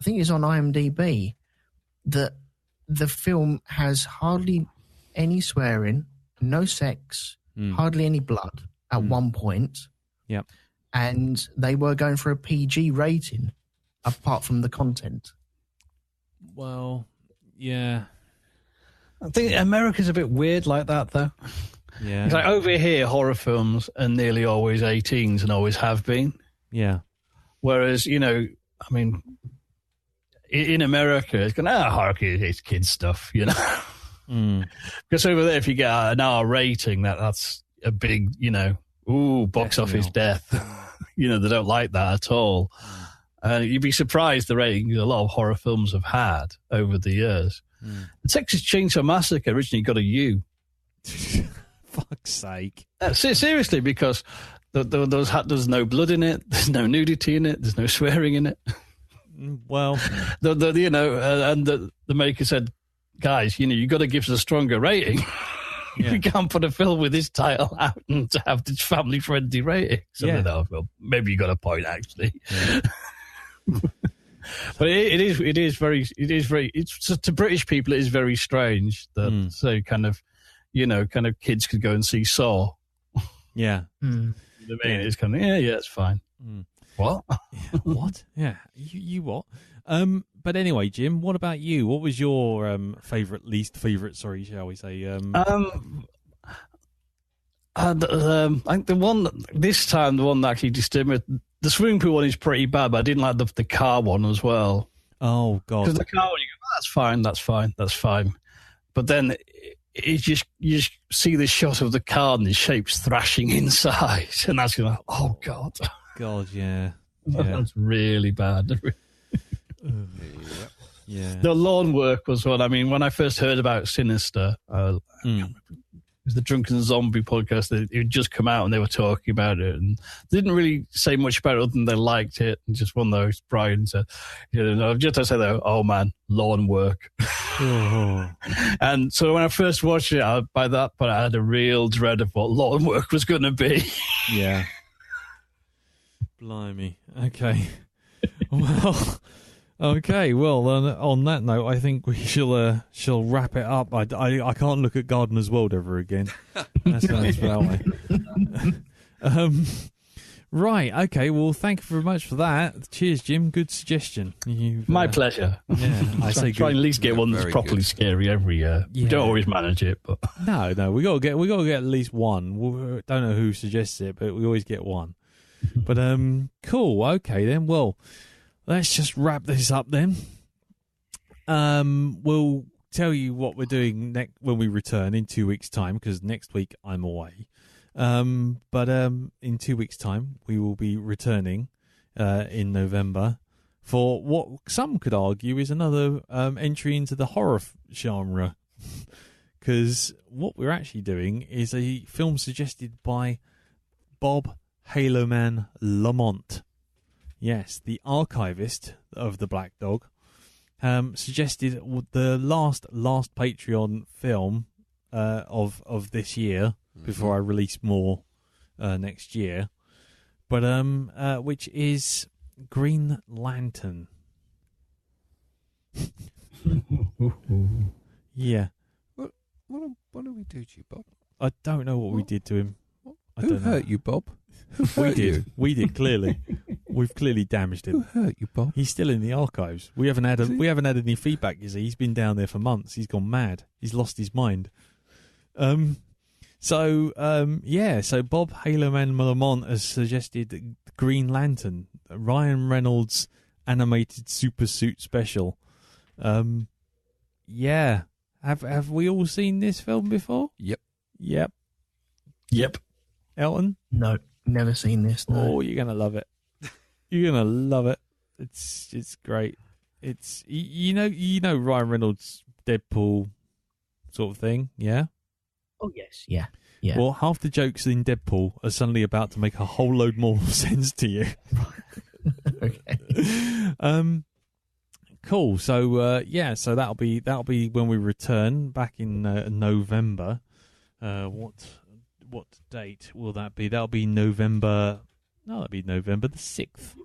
I think it's on IMDb, that the film has hardly any swearing, no sex, hardly any blood at one point. Yep. And they were going for a PG rating apart from the content. Well, yeah. I think America's a bit weird like that, though. Yeah. It's like over here, horror films are nearly always 18s and always have been. Yeah. Whereas, you know, I mean, in America, it's going, horror, it's kids stuff, you know. Because over there, if you get an R rating, that's a big, you know, box office death. You know, they don't like that at all. And you'd be surprised the rating a lot of horror films have had over the years. The Texas Chainsaw Massacre originally got a U. Fuck's sake. Seriously, because there's no blood in it, there's no nudity in it, there's no swearing in it. Well, you know, and the maker said, guys, you know, you got to give us a stronger rating. We can't put a film with this title out and to have this family-friendly rating. So well, maybe you got a point, actually. Yeah. But it is very to British people, it is very strange that so kind of kids could go and see Saw. Yeah. You know what I mean? It's kind of it's fine. What? What? Yeah. You what? But anyway, Jim, what about you? What was your least favourite, shall we say? I think the one that actually disturbed me, the swimming pool one is pretty bad, but I didn't like the car one as well. Oh, God. Because the car one, you go, that's fine. But then you just see the shot of the car and the shapes thrashing inside, and that's like, oh, God. God, yeah. That's really bad. Yeah. The lawn work was one. I mean, when I first heard about Sinister, it was the Drunken Zombie podcast. It had just come out and they were talking about it, and they didn't really say much about it other than they liked it. And just one of those, Brian said, just to say that, oh man, lawn work. And so when I first watched it, by that point, I had a real dread of what lawn work was going to be. Yeah. Blimey. Okay. Well. Okay, well, on that note, I think we shall wrap it up. I can't look at Gardener's World ever again. That's that way. Right, okay, well, thank you very much for that. Cheers, Jim. Good suggestion. My pleasure. Yeah, I say try and at least get one that's very properly good. scary every year. Yeah. We don't always manage it, but No, we gotta get at least one. We don't know who suggests it, but we always get one. But cool. Okay then. Well, let's just wrap this up then. We'll tell you what we're doing next when we return in 2 weeks' time, because next week I'm away. But in 2 weeks' time we will be returning in November for what some could argue is another entry into the horror genre. Because what we're actually doing is a film suggested by Bob Haloman Lamont. Yes, the archivist of the Black Dog. Suggested the last Patreon film of this year, before I release more next year. But which is Green Lantern. Yeah. What do we do to you, Bob? I don't know what we did to him. I Who don't know. hurt you, Bob? Who hurt you? We did clearly. We've clearly damaged Who him. hurt you, Bob? He's still in the archives. We haven't had any feedback. You see, he's been down there for months. He's gone mad. He's lost his mind. So Bob Haloman Lamont has suggested Green Lantern, Ryan Reynolds animated super suit special. Yeah. Have we all seen this film before? Yep. yep. Elton? No, never seen this. No. Oh, you're gonna love it. You're gonna love it. It's great. It's you know Ryan Reynolds Deadpool sort of thing, yeah? Oh, yes. Yeah. Yeah. Well, half the jokes in Deadpool are suddenly about to make a whole load more sense to you. Okay. Cool. So so that'll be when we return back in November. What date will that be? That'll be November. No, that'll be November the 6th.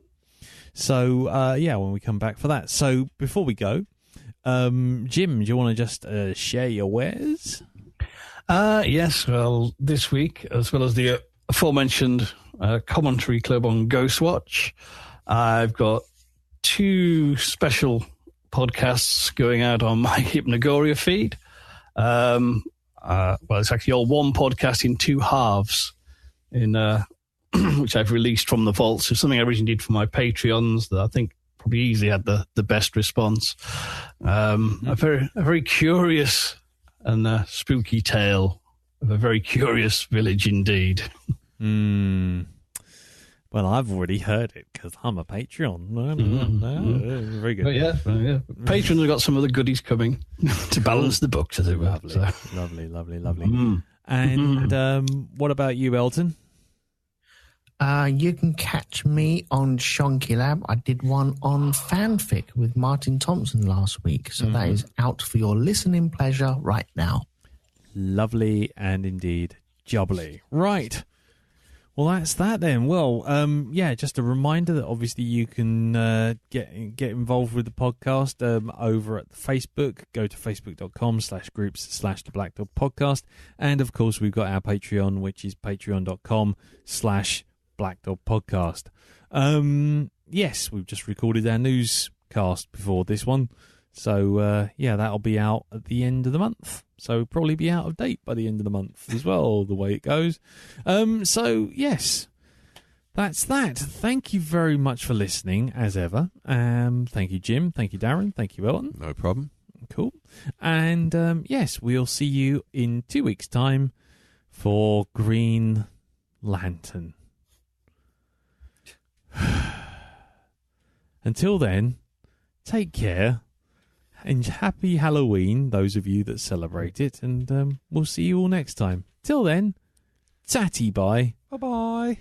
So when we come back for that. So before we go, Jim, do you want to just share your wares? Yes, well, this week, as well as the aforementioned commentary club on Ghostwatch, I've got 2 special podcasts going out on my Hypnagoria feed. It's actually all one podcast in 2 halves, in which I've released from the vault. So something I originally did for my Patreons that I think probably easily had the best response. A very curious and spooky tale of a very curious village indeed. Well, I've already heard it because I'm a Patreon. Very good. But yeah. Patrons have got some of the goodies coming to balance the books, as it were. Lovely, So. lovely. And what about you, Elton? You can catch me on Shonky Lab. I did one on fanfic with Martin Thompson last week. So that is out for your listening pleasure right now. Lovely and indeed jubbly. Right. Well, that's that then. Well, just a reminder that obviously you can get involved with the podcast over at Facebook. Go to facebook.com/groups/the Black Dog Podcast. And of course, we've got our Patreon, which is patreon.com/Black Dog Podcast. Yes, we've just recorded our newscast before this one. So, that'll be out at the end of the month. So probably be out of date by the end of the month as well, the way it goes. Yes, that's that. Thank you very much for listening, as ever. Thank you, Jim. Thank you, Darren. Thank you, Welton. No problem. Cool. And, we'll see you in 2 weeks' time for Green Lantern. Until then, take care. And happy Halloween, those of you that celebrate it, and we'll see you all next time. Till then, tatty bye. Bye-bye.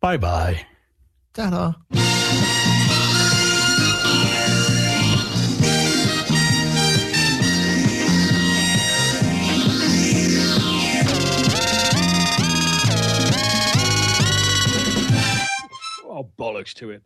Bye-bye. Ta-da. Oh, bollocks to it.